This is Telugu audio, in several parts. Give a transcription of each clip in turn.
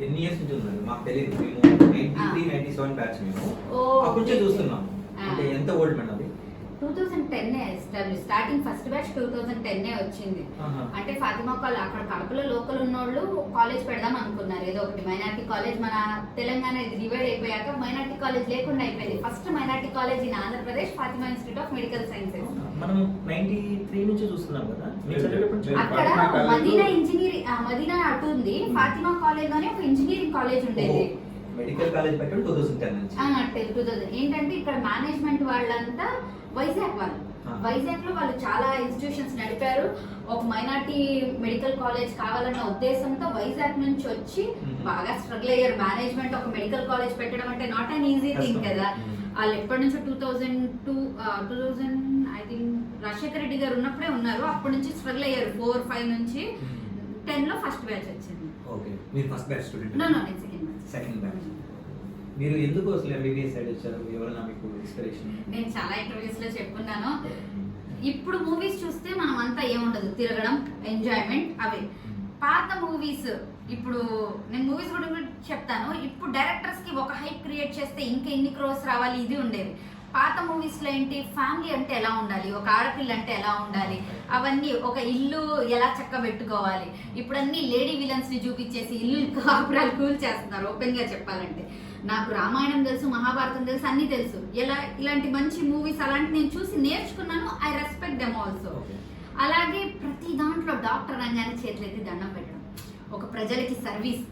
ఎన్ని ఇయర్స్ నుంచి ఉందండి మాకు తెలియదు. మేము 93, 97 బ్యాచ్ మేము అప్పుడు నుంచి చూస్తున్నాం. అంటే ఎంత ఓల్డ్ మేడం అది? 2010 ఎస్టాబ్లిష్. స్టార్టింగ్ ఫస్ట్ బ్యాచ్ 2010 వచ్చింది. అంటే ఫాతిమా కాలేజ్ అక్కడ కడపలో లోకల్ ఉన్నోళ్ళు కాలేజ్ పెడదాం అనుకున్నారు, ఏదో ఒకటి మైనార్టీ కాలేజ్. మన తెలంగాణ ఇది డివైడ్ అయిపోయాక మైనార్టీ కాలేజ్ లేకుండా అయిపోయింది. First minority college in Andhra Pradesh Fatima institute of medical sciences. మనం 93 నుంచి చూస్తున్నాం కదా. అక్కడ మదీనా ఇంజనీరింగ్, మదీనా అటు ఉంది. ఫాతిమా కాలేజ్ లోనే ఒక ఇంజనీరింగ్ కాలేజ్ ఉండేది. మెడికల్ కాలేజ్ పెట్టడం 2010 నుంచి. 2000 ఏంటంటే ఇక్కడ మేనేజ్మెంట్ వాళ్ళంతా వైజాగ్ వాళ్ళు. వైజాగ్ లో వాళ్ళు చాలా ఇన్స్టిట్యూషన్స్ నడిపారు. ఒక మైనార్టీ మెడికల్ కాలేజ్ కావాలన్న ఉద్దేశంతో వైజాగ్ నుంచి వచ్చి బాగా స్ట్రగుల్ అయ్యారు. మేనేజ్మెంట్ ఒక మెడికల్ కాలేజ్ పెట్టడం అంటే నాట్ అన్ ఈజీ థింగ్ కదా. వాళ్ళు ఎప్పటి నుంచో 2000 ఐ థింక్ రాజశేఖర రెడ్డి గారు ఉన్నప్పుడే ఉన్నారు. అప్పటి నుంచి స్ట్రగుల్ అయ్యారు. 4, 5 నుంచి 10 లో ఫస్ట్ బ్యాచ్ వచ్చింది. ఓకే, మీరు ఫస్ట్ బ్యాచ్ స్టూడెంట్? నో నేను సెకండ్ బ్యాచ్. మీరు ఎందుకు అసలు ఎంబీబీఎస్ సైడ్ వచ్చారు? ఎవరైనా మీకు ఇన్స్పిరేషన్? నేను చాలా ఇంటర్వ్యూస్ లో చెప్పుకున్నాను. ఇప్పుడు మూవీస్ చూస్తే మనం అంతా ఏముండదు, తిరగడం, ఎంజాయ్మెంట్ అవే. పాత మూవీస్, ఇప్పుడు నేను మూవీస్ కూడా చెప్తాను. ఇప్పుడు డైరెక్టర్స్ కి ఒక హైప్ క్రియేట్ చేస్తే ఇంకా ఎన్ని క్రోర్స్ రావాలి ఇది ఉండేది. పాత మూవీస్ లో ఏంటి, ఫ్యామిలీ అంటే ఎలా ఉండాలి, ఒక ఆడపిల్ల అంటే ఎలా ఉండాలి, అవన్నీ ఒక ఇల్లు ఎలా చక్క పెట్టుకోవాలి. ఇప్పుడు అన్ని లేడీ విలన్స్ ని చూపించేసి ఇల్లు కాపురాలు కూల్ చేస్తున్నారు. ఓపెన్ గా చెప్పాలంటే నాకు రామాయణం తెలుసు, మహాభారతం తెలుసు, అన్ని తెలుసు. ఇలాంటి మంచి మూవీస్ అలాంటి నేను చూసి నేర్చుకున్నాను. I respect them also. అలాగే ప్రతి దాంట్లో డాక్టర్ రంగాన్ని చేతులెత్తి దండం పెట్టడం, ఒక ప్రజలకి సర్వీస్,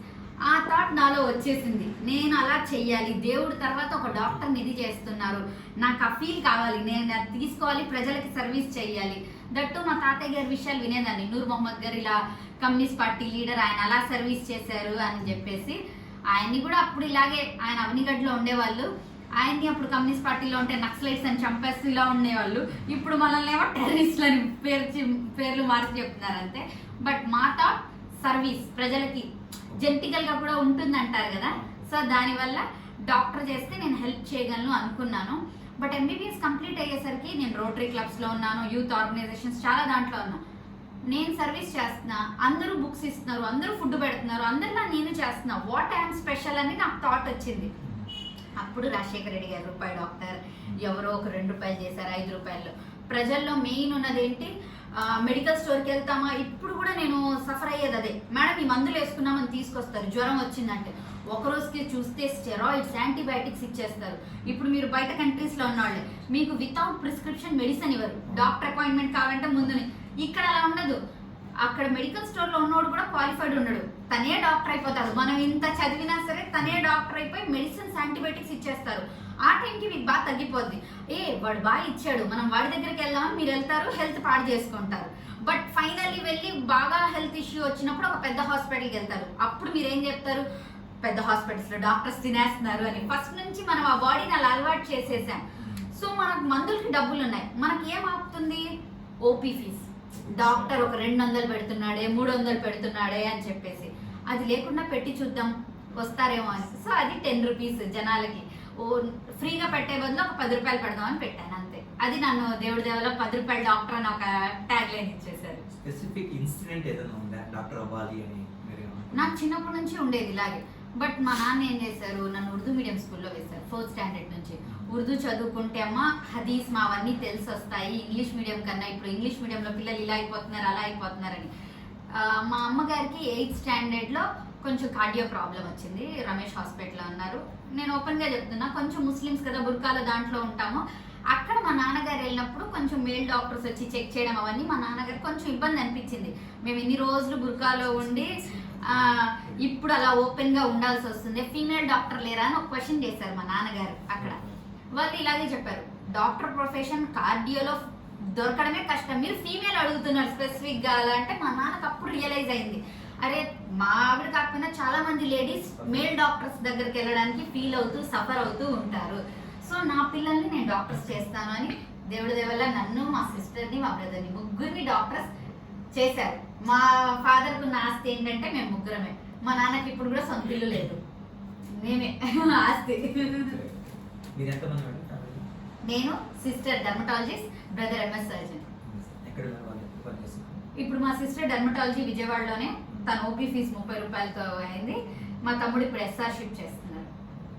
ఆ థాట్ నాలో వచ్చేసింది. నేను అలా చెయ్యాలి, దేవుడి తర్వాత ఒక డాక్టర్ని ఇది చేస్తున్నారు, నాకు ఆ ఫీల్ కావాలి, నేను అది తీసుకోవాలి, ప్రజలకి సర్వీస్ చెయ్యాలి. దట్టు మా తాతయ్య గారి విషయాలు వినేదాన్ని. నూర్ మొహమ్మద్ గారు ఇలా కమ్యూనిస్ట్ పార్టీ లీడర్, ఆయన అలా సర్వీస్ చేశారు అని చెప్పేసి. ఆయన్ని కూడా అప్పుడు ఇలాగే, ఆయన అవనిగడ్లో ఉండేవాళ్ళు. ఆయన్ని అప్పుడు కమ్యూనిస్ట్ పార్టీలో ఉంటే నక్సలైట్స్ అని చంపేస్తూ ఇలా ఉండేవాళ్ళు. ఇప్పుడు మనల్ని ఏమో టెర్రరిస్టులని పేర్లు మార్చి చెప్తున్నారు అంతే. బట్ మా థాట్ సర్వీస్, ప్రజలకి జెనెటికల్ గా కూడా ఉంటుంది అంటారు కదా. సో దానివల్ల డాక్టర్ చేస్తే నేను హెల్ప్ చేయగలను అనుకున్నాను. బట్ ఎంబీబీఎస్ కంప్లీట్ అయ్యేసరికి నేను రోటరీ క్లబ్స్ లో ఉన్నాను, యూత్ ఆర్గనైజేషన్స్ చాలా దాంట్లో ఉన్నా. నేను సర్వీస్ చేస్తున్నా, అందరూ బుక్స్ ఇస్తున్నారు, అందరూ ఫుడ్ పెడుతున్నారు, అందరిలా నేను చేస్తున్నా, వాట్ ఐఎమ్ స్పెషల్ అని నాకు థాట్ వచ్చింది. అప్పుడు రాజశేఖర రెడ్డి గారు రూపాయి డాక్టర్, ఎవరో ఒక 2 రూపాయలు చేశారు, 5 రూపాయలు. ప్రజల్లో మెయిన్ ఉన్నది ఏంటి, మెడికల్ స్టోర్కి వెళ్తామా, ఇప్పుడు కూడా నేను సఫర్ అయ్యేది అదే. మేడం ఈ మందులు వేసుకున్నామని తీసుకొస్తారు, జ్వరం వచ్చిందంటే ఒక రోజుకి చూస్తే స్టెరాయిడ్స్, యాంటీబయాటిక్స్ ఇచ్చేస్తారు. ఇప్పుడు మీరు బయట కంట్రీస్లో ఉన్నవాళ్ళే, మీకు వితౌట్ ప్రిస్క్రిప్షన్ మెడిసిన్ ఇవ్వరు. డాక్టర్ అపాయింట్మెంట్ కావాలంటే ముందుని. ఇక్కడ అలా ఉండదు. అక్కడ మెడికల్ స్టోర్ లో ఉన్నోడు కూడా క్వాలిఫైడ్ ఉండడు, తనే డాక్టర్ అయిపోతాడు. మనం ఇంత చదివినా సరే తనే డాక్టర్ అయిపోయి మెడిసిన్స్, యాంటీబయాటిక్స్ ఇచ్చేస్తారు. ఆ టైంకి మీకు బాగా తగ్గిపోద్ది. వాడు బాగా ఇచ్చాడు, మనం వాడి దగ్గరికి వెళ్దామని మీరు వెళ్తారు, హెల్త్ పాడు చేసుకుంటారు. బట్ ఫైనల్లీ వెళ్ళి బాగా హెల్త్ ఇష్యూ వచ్చినప్పుడు ఒక పెద్ద హాస్పిటల్కి వెళ్తారు. అప్పుడు మీరు ఏం చెప్తారు, పెద్ద హాస్పిటల్స్ లో డాక్టర్స్ తినేస్తున్నారు అని. ఫస్ట్ నుంచి మనం ఆ బాడీని అలా అలవాటు చేసేసాం. సో మనకు మందులకి డబ్బులు ఉన్నాయి, మనకి ఏం ఆపుతుంది, ఓపీ ఫీజ్. డాక్టర్ ఒక 200 పెడుతున్నాడే, 300 పెడుతున్నాడే అని చెప్పేసి, అది లేకుండా పెట్టి చూద్దాం వస్తారేమో అని. సో అది 10 రూపీస్ జనాలకి ఫ్రీగా పెట్టే బదులు ఒక 10 రూపాయలు పెడదామని పెట్టాను అంతే. అది నన్ను దేవుడి దేవలో 10 రూపాయల డాక్టర్ అని ఒక ట్యాగ్ లైన్ ఇచ్చేసారు. స్పెసిఫిక్ ఇన్సిడెంట్ ఏదైనా ఉందా డాక్టర్ అవ్వాలి అని? నాకు చిన్నప్పటి నుంచి ఉండేది ఇలాగే. బట్ మా నాన్న ఏం చేశారు, నన్ను ఉర్దూ మీడియం స్కూల్లో వేశారు 4th స్టాండర్డ్ నుంచి. ఉర్దూ చదువుకుంటే అమ్మ హదీస్ మా అవన్నీ తెలిసి వస్తాయి, ఇంగ్లీష్ మీడియం కన్నా ఇప్పుడు ఇంగ్లీష్ మీడియంలో పిల్లలు ఇలా అయిపోతున్నారు అలా అయిపోతున్నారని. మా అమ్మగారికి 8th స్టాండర్డ్లో కొంచెం కార్డియో ప్రాబ్లం వచ్చింది, రమేష్ హాస్పిటల్లో ఉన్నారు. నేను ఓపెన్గా చెప్తున్నా, కొంచెం ముస్లిమ్స్ కదా బుర్కాల దాంట్లో ఉంటాము. అక్కడ మా నాన్నగారు వెళ్ళినప్పుడు కొంచెం మేల్ డాక్టర్స్ వచ్చి చెక్ చేయడం అవన్నీ మా నాన్నగారు కొంచెం ఇబ్బంది అనిపించింది. మేము ఇన్ని రోజులు బుర్కాలో ఉండి ఇప్పుడు అలా ఓపెన్ గా ఉండాల్సి వస్తుంది, ఫీమేల్ డాక్టర్ లేరా అని ఒక క్వశ్చన్ చేశారు మా నాన్నగారు. అక్కడ వాళ్ళు ఇలాగే చెప్పారు, డాక్టర్ ప్రొఫెషన్ కార్డియోలో దొరకడమే కష్టం, మీరు ఫీమేల్ అడుగుతున్నారు స్పెసిఫిక్ గా అలా అంటే. మా నాన్నకు అప్పుడు రియలైజ్ అయింది, అరే మా ఆవిడ కాకపోయినా చాలా మంది లేడీస్ మేల్ డాక్టర్స్ దగ్గరికి వెళ్ళడానికి ఫీల్ అవుతూ సఫర్ అవుతూ ఉంటారు. సో నా పిల్లల్ని నేను డాక్టర్స్ చేస్తాను అని దేవుడి దేవల్ల నన్ను, మా సిస్టర్ని, మా బ్రదర్ని ముగ్గురిని డాక్టర్స్ చేశారు. మా ఫాదర్కు ఉన్న ఆస్తి ఏంటంటే మేము ముగ్గురమే. మా నాన్నకి ఇప్పుడు కూడా సొంత ఇల్లు లేదు, మేమే ఆస్తి. నేను sister dermatologist, brother MS surgeon. ఇప్పుడు మా సిస్టర్ డర్మటాలజీ విజయవాడలోనే, తన ఓపీ ఫీజు 30 రూపాయలతో అయింది. మా తమ్ముడు ఇప్పుడు ఎస్ఆర్ షిఫ్ట్ చేస్తున్నారు.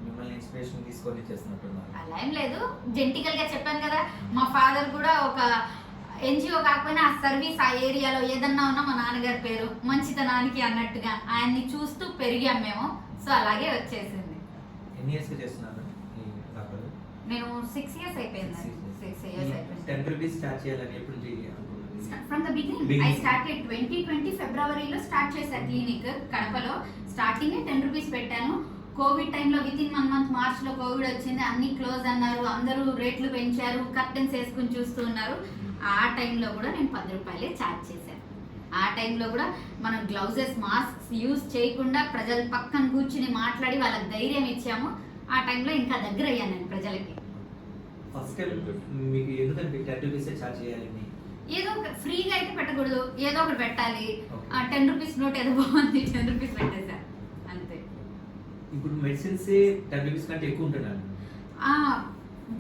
మిమ్మల్ని ఇన్స్పిరేషన్ తీసుకొని చేస్తున్నట్టున్నారు. అలా ఏం లేదు, జెంటికల్ గా చెప్పాను కదా, మా ఫాదర్ కూడా ఒక ఎన్జిఓ కాకపోయినా ఆ సర్వీస్ ఆ ఏరియాలో ఏదన్నా ఉన్నా మా నాన్నగారి పేరు మంచితనానికి అన్నట్టుగా ఆయన్ని చూస్తూ పెరిగాం మేము. సో అలాగే వచ్చేసింది. ఎన్ని ఇయర్స్ చేస్తున్నారు? నేను 6 years అయిపోయింది. 6 years అయిపోయింది. 10 రూపీస్ స్టార్ట్ చేయాలని ఎప్పుడు from the beginning I started 2020 ఫిబ్రవరిలో స్టార్ట్ చేశాను క్లినిక్ కడపలో. స్టార్టింగ్ 10 రూపీస్ పెట్టాను. కోవిడ్ టైంలో విత్ ఇన్ 1 month మార్చ్లో కోవిడ్ వచ్చింది, అన్ని క్లోజ్ అన్నారు, అందరూ రేట్లు పెంచారు, కర్టెన్స్ వేసుకుని చూస్తూ ఉన్నారు. ఆ టైంలో కూడా నేను 10 రూపాయలే ఛార్జ్ చేశాను. ఆ టైంలో కూడా మనం గ్లౌజెస్ మాస్క్స్ యూజ్ చేయకుండా ప్రజల పక్కన కూర్చుని మాట్లాడి వాళ్ళకి ధైర్యం ఇచ్చాము. ఆ టైంలో ఇంకా దగ్గర అయ్యాను నేను ప్రజలకి. ఫస్ట్ టైం మీకు ఎందుకంటే 10 రూపీసే ఛార్జ్ చేయాలని? ఏదో ఒక ఫ్రీగా అయితే పెట్టకూడదు, ఏదో ఒకటి పెట్టాలి. 10 రూపీస్ నోట్ ఏదో బాగుంది, 10 రూపీస్ పెట్టేసా అంతే. ఇప్పుడు మెడిసిన్స్ 10 రూపీస్ కంటే ఎక్కువ ఉంటున్నాను.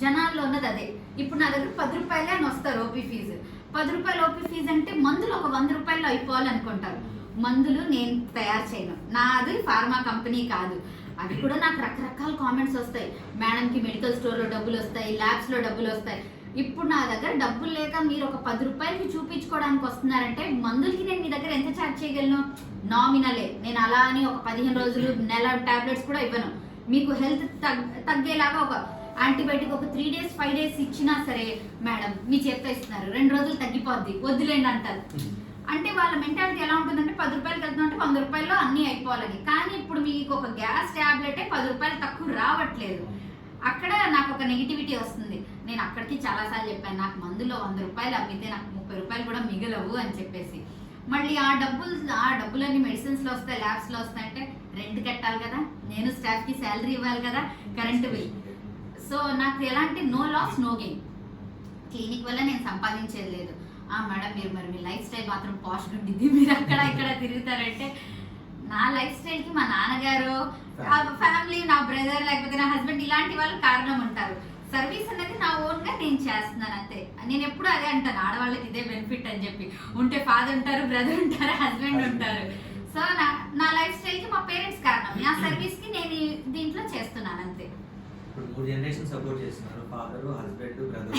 జనాల్లో ఉన్నది అదే. ఇప్పుడు నా దగ్గర 10 రూపాయలే అని వస్తారు ఓపీ ఫీజు. 10 రూపాయలు ఓపీ ఫీజు అంటే మందులు ఒక 100 రూపాయలు అయిపోవాలనుకుంటారు. మందులు నేను తయారు చేయను, నాది ఫార్మా కంపెనీ కాదు. అవి కూడా నాకు రకరకాల కామెంట్స్ వస్తాయి. మేడంకి మెడికల్ స్టోర్లో డబ్బులు వస్తాయి, ల్యాబ్స్లో డబ్బులు వస్తాయి. ఇప్పుడు నా దగ్గర డబ్బులు లేక మీరు ఒక 10 రూపాయలకి చూపించుకోవడానికి వస్తున్నారంటే మందులకి నేను మీ దగ్గర ఎంత ఛార్జ్ చేయగలను? నామినలే. నేను అలా అని ఒక 15 రోజులు నెల టాబ్లెట్స్ కూడా ఇవ్వను. మీకు హెల్త్ తగ్గేలాగా ఒక యాంటీబయాటిక్ ఒక 3 days 5 days ఇచ్చినా సరే, మేడం మీ చేత్తో ఇస్తున్నారు, 2 రోజులు తగ్గిపోద్ది, వద్దులేండి అంటారు. అంటే వాళ్ళ మెంటాలిటీ ఎలా ఉంటుందంటే 10 రూపాయలకి వెళ్తుందంటే 100 రూపాయల్లో అన్నీ అయిపోవాలని. కానీ ఇప్పుడు మీకు ఒక గ్యాస్ ట్యాబ్లెటే 10 రూపాయలు తక్కువ రావట్లేదు. అక్కడ నాకు ఒక నెగిటివిటీ వస్తుంది. నేను అక్కడికి చాలాసార్లు చెప్పాను, నాకు మందులో 100 రూపాయలు అమ్మితే నాకు 30 రూపాయలు కూడా మిగలవు అని చెప్పేసి. మళ్ళీ ఆ డబ్బులన్నీ మెడిసిన్స్లో వస్తాయి, ల్యాబ్స్లో వస్తాయంటే రెంట్ కట్టాలి కదా, నేను స్టాఫ్కి శాలరీ ఇవ్వాలి కదా, కరెంటు బిల్. సో నాకు ఎలాంటి no loss no gain. Clinic వల్ల నేను సంపాదించేది లేదు. మేడం మీరు మరి మీ లైఫ్ స్టైల్ మాత్రం పాజిటివ్ ఉండిద్ది, మీరు అక్కడ ఇక్కడ తిరుగుతారంటే నా లైఫ్ స్టైల్కి మా నాన్నగారు, ఫ్యామిలీ, నా బ్రదర్ లేకపోతే నా హస్బెండ్ ఇలాంటి వాళ్ళు కారణం ఉంటారు. సర్వీస్ అనేది నా ఓన్గా నేను చేస్తున్నాను అంతే. నేను ఎప్పుడు అదే అంటాను, ఆడవాళ్ళకి ఇదే బెనిఫిట్ అని చెప్పి. ఉంటే ఫాదర్ ఉంటారు, బ్రదర్ ఉంటారు, హస్బెండ్ ఉంటారు. సో నా లైఫ్ స్టైల్కి మా పేరెంట్స్ కారణం, నా సర్వీస్కి నేను దీంట్లో చేస్తున్నాను అంతే. ఇప్పుడు 3 జనరేషన్ సపోర్ట్ చేస్తున్నారు, father, husband, brother.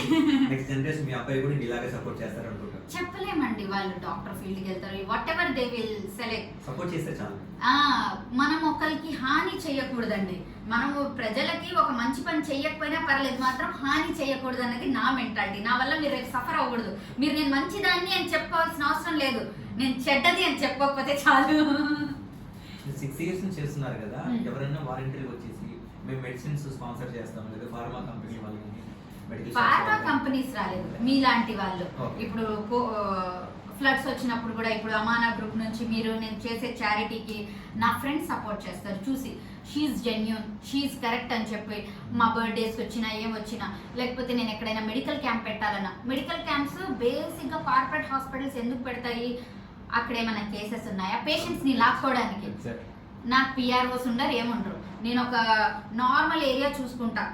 Next generation మీ అబ్బాయి కూడా ఇలాగే సపోర్ట్ చేస్తారు అనుకుంటారు. చెప్పలేమండి, వాళ్ళు డాక్టర్ ఫీల్డ్కి వెళ్తారు, what ever they will select. Support చేస్తే చాలు. మనం ఒకరికి హాని చేయకూడదండి. మనము ప్రజలకి ఒక మంచి పని చేయకపోయినా పర్లేదు, మాత్రం హాని చేయకూడదు అన్నది నా మెంటాలిటీ. నా వల్ల మీరు సఫర్ అవ్వకూడదు. మీరు నేను మంచిదాన్ని అని చెప్పుకోవాల్సిన అవసరం లేదు, నేను చెడ్డది అని చెప్పుకోకపోతే చాలు. 6 years నుంచి చేస్తున్నారు కదా, ఎవరైనా వాలంటీర్ వచ్చేసి మేము మెడిసిన్స్ స్పాన్సర్ చేస్తాం లేదా ఫార్మా కంపెనీ వాళ్ళని, ఫార్మా కంపెనీస్ రాలేదు, మీలాంటి వాళ్ళు. ఇప్పుడు ఫ్లడ్స్ వచ్చినప్పుడు కూడా ఇప్పుడు అమానా గ్రూప్ నుంచి మీరు నేను చేసే చారిటీకి నా ఫ్రెండ్స్ సపోర్ట్ చేస్తారు. చూసి షీఈ్ జెన్యూన్, షీఈ్ కరెక్ట్ అని చెప్పి మా బర్త్డేస్ వచ్చినా ఏం వచ్చినా, లేకపోతే నేను ఎక్కడైనా మెడికల్ క్యాంప్ పెట్టాలన్నా, మెడికల్ క్యాంప్స్ బేసిక్గా కార్పొరేట్ హాస్పిటల్స్ ఎందుకు పెడతాయి? అక్కడ ఏమైనా కేసెస్ ఉన్నాయా పేషెంట్స్ని లాక్కోవడానికి? నాకు పిఆర్ఓస్ ఉండరు, ఏముండరు. నేను ఒక నార్మల్ ఏరియా చూసుకుంటా,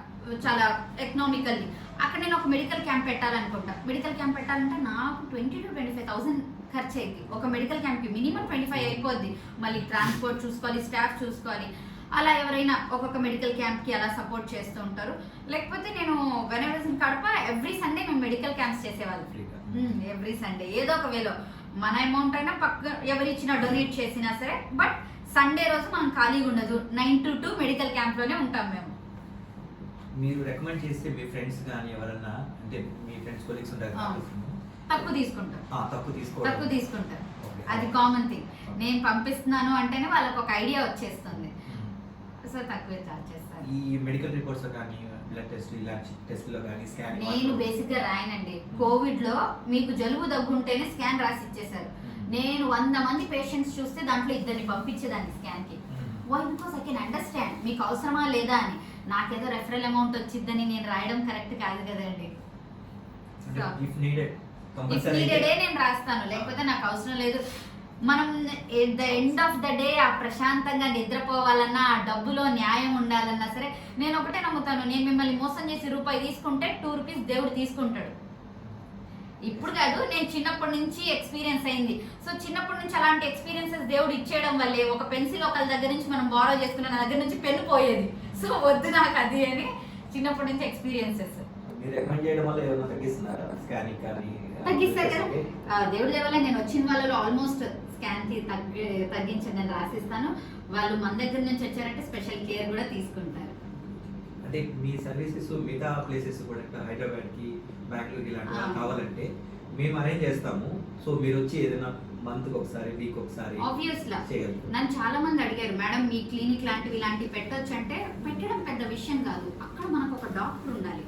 చాలా ఎకనామికల్లీ. అక్కడ నేను ఒక మెడికల్ క్యాంప్ పెట్టాలనుకుంటా. మెడికల్ క్యాంప్ పెట్టాలంటే నాకు 20,000 to 25,000 ఖర్చు అయింది. ఒక మెడికల్ క్యాంప్కి మినిమం 25 అయిపోద్ది. మళ్ళీ ట్రాన్స్పోర్ట్ చూసుకోవాలి, స్టాఫ్ చూసుకోవాలి. అలా ఎవరైనా ఒక్కొక్క మెడికల్ క్యాంప్కి అలా సపోర్ట్ చేస్తూ ఉంటారు. లేకపోతే నేను వెనవర్ కడప ఎవ్రీ సండే మేము మెడికల్ క్యాంప్స్ చేసేవాళ్ళం. ఎవ్రీ సండే ఏదో ఒక వేలో మన అమౌంట్ అయినా పక్క ఎవరిచ్చినా డొనేట్ చేసినా సరే, బట్ సండే రోజు మనం ఖాళీగా ఉండదు. 9 to 2 మెడికల్ క్యాంప్లోనే ఉంటాం మేము. మీరు రికమెండ్ చేస్తే మీ ఫ్రెండ్స్ కానీ ఎవరన్నా, అంటే మీ ఫ్రెండ్స్ కొలీగ్స్ ఉంటారు, తక్కువ తీసుకుంటారు. తక్కువ తీసుకుంటారు, అది కామన్ థింగ్. నేను పంపిస్తున్నాను అంటేనే వాళ్ళకి ఒక ఐడియా వచ్చేస్తుంది. సో తక్కువే చార్జ్ చేస్తారు. ఈ మెడికల్ రిపోర్ట్స్ కానీ బ్లడ్ టెస్ట్, ఇలాంటి టెస్ట్లో కానీ స్కాన్ నేను బేసిక్గా రాయనండి. కోవిడ్లో మీకు జలుబు దగ్గు ఉంటేనే స్కాన్ రాసి ఇచ్చేసారు. నేను 100 మంది పేషెంట్స్ చూస్తే దాంట్లో 2 పంపించేదాన్ని స్కాన్కి. Why? Because I can understand మీకు అవసరమా లేదా అని. నాకేదో రెఫరల్ అమౌంట్ వచ్చిద్దని నేను రాయడం కరెక్ట్ కాదు కదండి. ఇఫ్ నీడెడే నేను రాస్తాను, లేకపోతే నాకు అవసరం లేదు. మనం at the end of the day ఆ ప్రశాంతంగా నిద్రపోవాలన్నా, ఆ డబ్బులో న్యాయం ఉండాలన్నా సరే, నేను ఒకటే నమ్ముతాను, నేను మిమ్మల్ని మోసం చేసి రూపాయి తీసుకుంటే 2 రూపీస్ దేవుడు తీసుకుంటాడు. ఇప్పుడు కాదు, నేను చిన్నప్పటి నుంచి ఎక్స్పీరియన్స్ అయింది. సో చిన్నప్పటి నుంచి అలాంటి ఎక్స్పీరియన్సెస్ దేవుడు ఇచ్చేయడం వల్లే ఒక పెన్సిల్ ఒకళ్ళ దగ్గర నుంచి మనం బారో చేసుకున్న నా దగ్గర నుంచి పెన్ను పోయేది. సో వద్దు నాకు అది అని చిన్నప్పటి నుంచి ఎక్స్పీరియన్సెస్. మీరు రికమెండ్ చేయడం వల్ల ఏమైనా తగ్గిస్తున్నారా స్కానింగ్ కానీ? తగ్గిస్తారు కదా, దేవుడి దేవల్ల నేను వచ్చిన వాళ్ళలో ఆల్మోస్ట్ స్కాన్ తగ్గించండి అని రాసిస్తాను. వాళ్ళు మన దగ్గర నుంచి వచ్చారంటే స్పెషల్ కేర్ కూడా తీసుకుంటారు. అంటే మీ సర్వీసెస్ మిగతా ప్లేసెస్ కూడా ఇట్లా హైదరాబాద్ కి, బెంగళూరుకి ఇలాంటి కావాలంటే మేము అరేంజ్ చేస్తాము. సో మీరు వచ్చి ఏదైనా మంత్ ఒకసారి, వీక్ ఒకసారి ఆబ్వియస్లీ చేయగలుగుతారు. నన్ను చాలా మంది అడిగారు, మేడం మీ క్లినిక్ లాంటివి ఇలాంటివి పెట్టొచ్చు అంటే, పెట్టడం పెద్ద విషయం కాదు, అక్కడ మనకు ఒక డాక్టర్ ఉండాలి.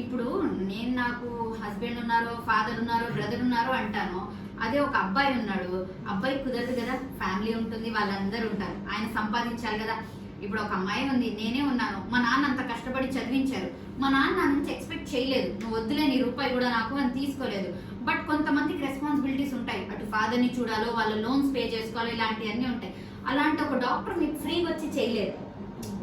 ఇప్పుడు నేను నాకు హస్బెండ్ ఉన్నారు, ఫాదర్ ఉన్నారు, బ్రదర్ ఉన్నారు అంటాను. అదే ఒక అబ్బాయి ఉన్నాడు, అబ్బాయి కుదరదు కదా, ఫ్యామిలీ ఉంటుంది, వాళ్ళందరూ ఉంటారు, ఆయన సంపాదించాలి కదా. ఇప్పుడు ఒక అమ్మాయి ఉంది, నేనే ఉన్నాను, మా నాన్న అంత కష్టపడి చదివించారు, మా నాన్న నా నుంచి ఎక్స్పెక్ట్ చేయలేదు, నువ్వు వద్దులే నీ రూపాయి కూడా నాకు అని తీసుకోలేదు. బట్ కొంతమందికి రెస్పాన్సిబిలిటీస్ ఉంటాయి, అటు ఫాదర్ని చూడాలో, వాళ్ళ లోన్స్ పే చేసుకోవాలో, ఇలాంటివన్నీ ఉంటాయి. అలాంటి ఒక డాక్టర్ మీకు ఫ్రీగా వచ్చి చేయలేదు.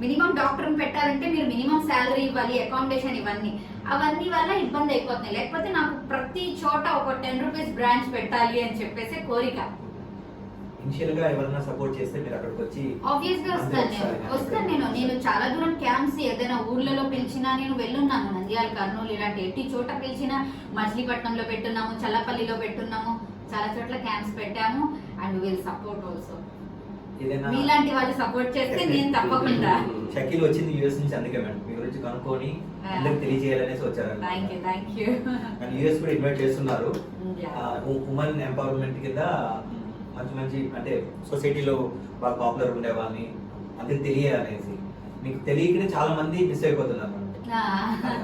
మినిమం డాక్టర్ని పెట్టాలంటే మీరు మినిమం శాలరీ ఇవ్వాలి, అకామిడేషన్, అవన్నీ వల్ల ఇబ్బంది అయిపోతున్నాయి. లేకపోతే నాకు ప్రతి చోట ఒక 10 రూపీస్ బ్రాంచ్ పెట్టాలి అని చెప్పేసి కోరిక. ఇనిషియల్ గా ఎవరైనా సపోర్ట్ చేస్తే మీరు అక్కడికి వచ్చి ఆబ్వియస్ గా వస్తాను. నేను చాలా దూరం క్యాంప్స్ ఏదైనా ఊర్లలో పిలిచినా నేను వెళ్ళున్నాను. నంద్యాల, కర్నూలు ఇలాంటి ఎట్టి చోట పిలిచినా, మచిలీపట్నంలో పెట్టున్నాము, చల్లపల్లిలో పెట్టున్నాము, చాలా చోట్ల క్యాంప్స్ పెట్టాము. And will support also. మీలాంటి వాళ్ళు సపోర్ట్ చేస్తే నేను తప్పకుండా. షకీల్ వచ్చింది యూఎస్ నుంచి, అందుకే మేడం మీ గురించి కనుక్కొని అందరికి తెలియజేయాలనేసి వచ్చారు. Thank you. యూఎస్ కూడా ఇన్వైట్ చేస్తున్నారు. ఉమెన్ ఎంపవర్మెంట్ కింద మంచి అంటే సొసైటీలో బాగా పాపులర్ ఉండే వాళ్ళని అందరికి తెలియాలనేసి. మీకు తెలియకనే చాలా మంది మిస్ అయిపోతున్నారు.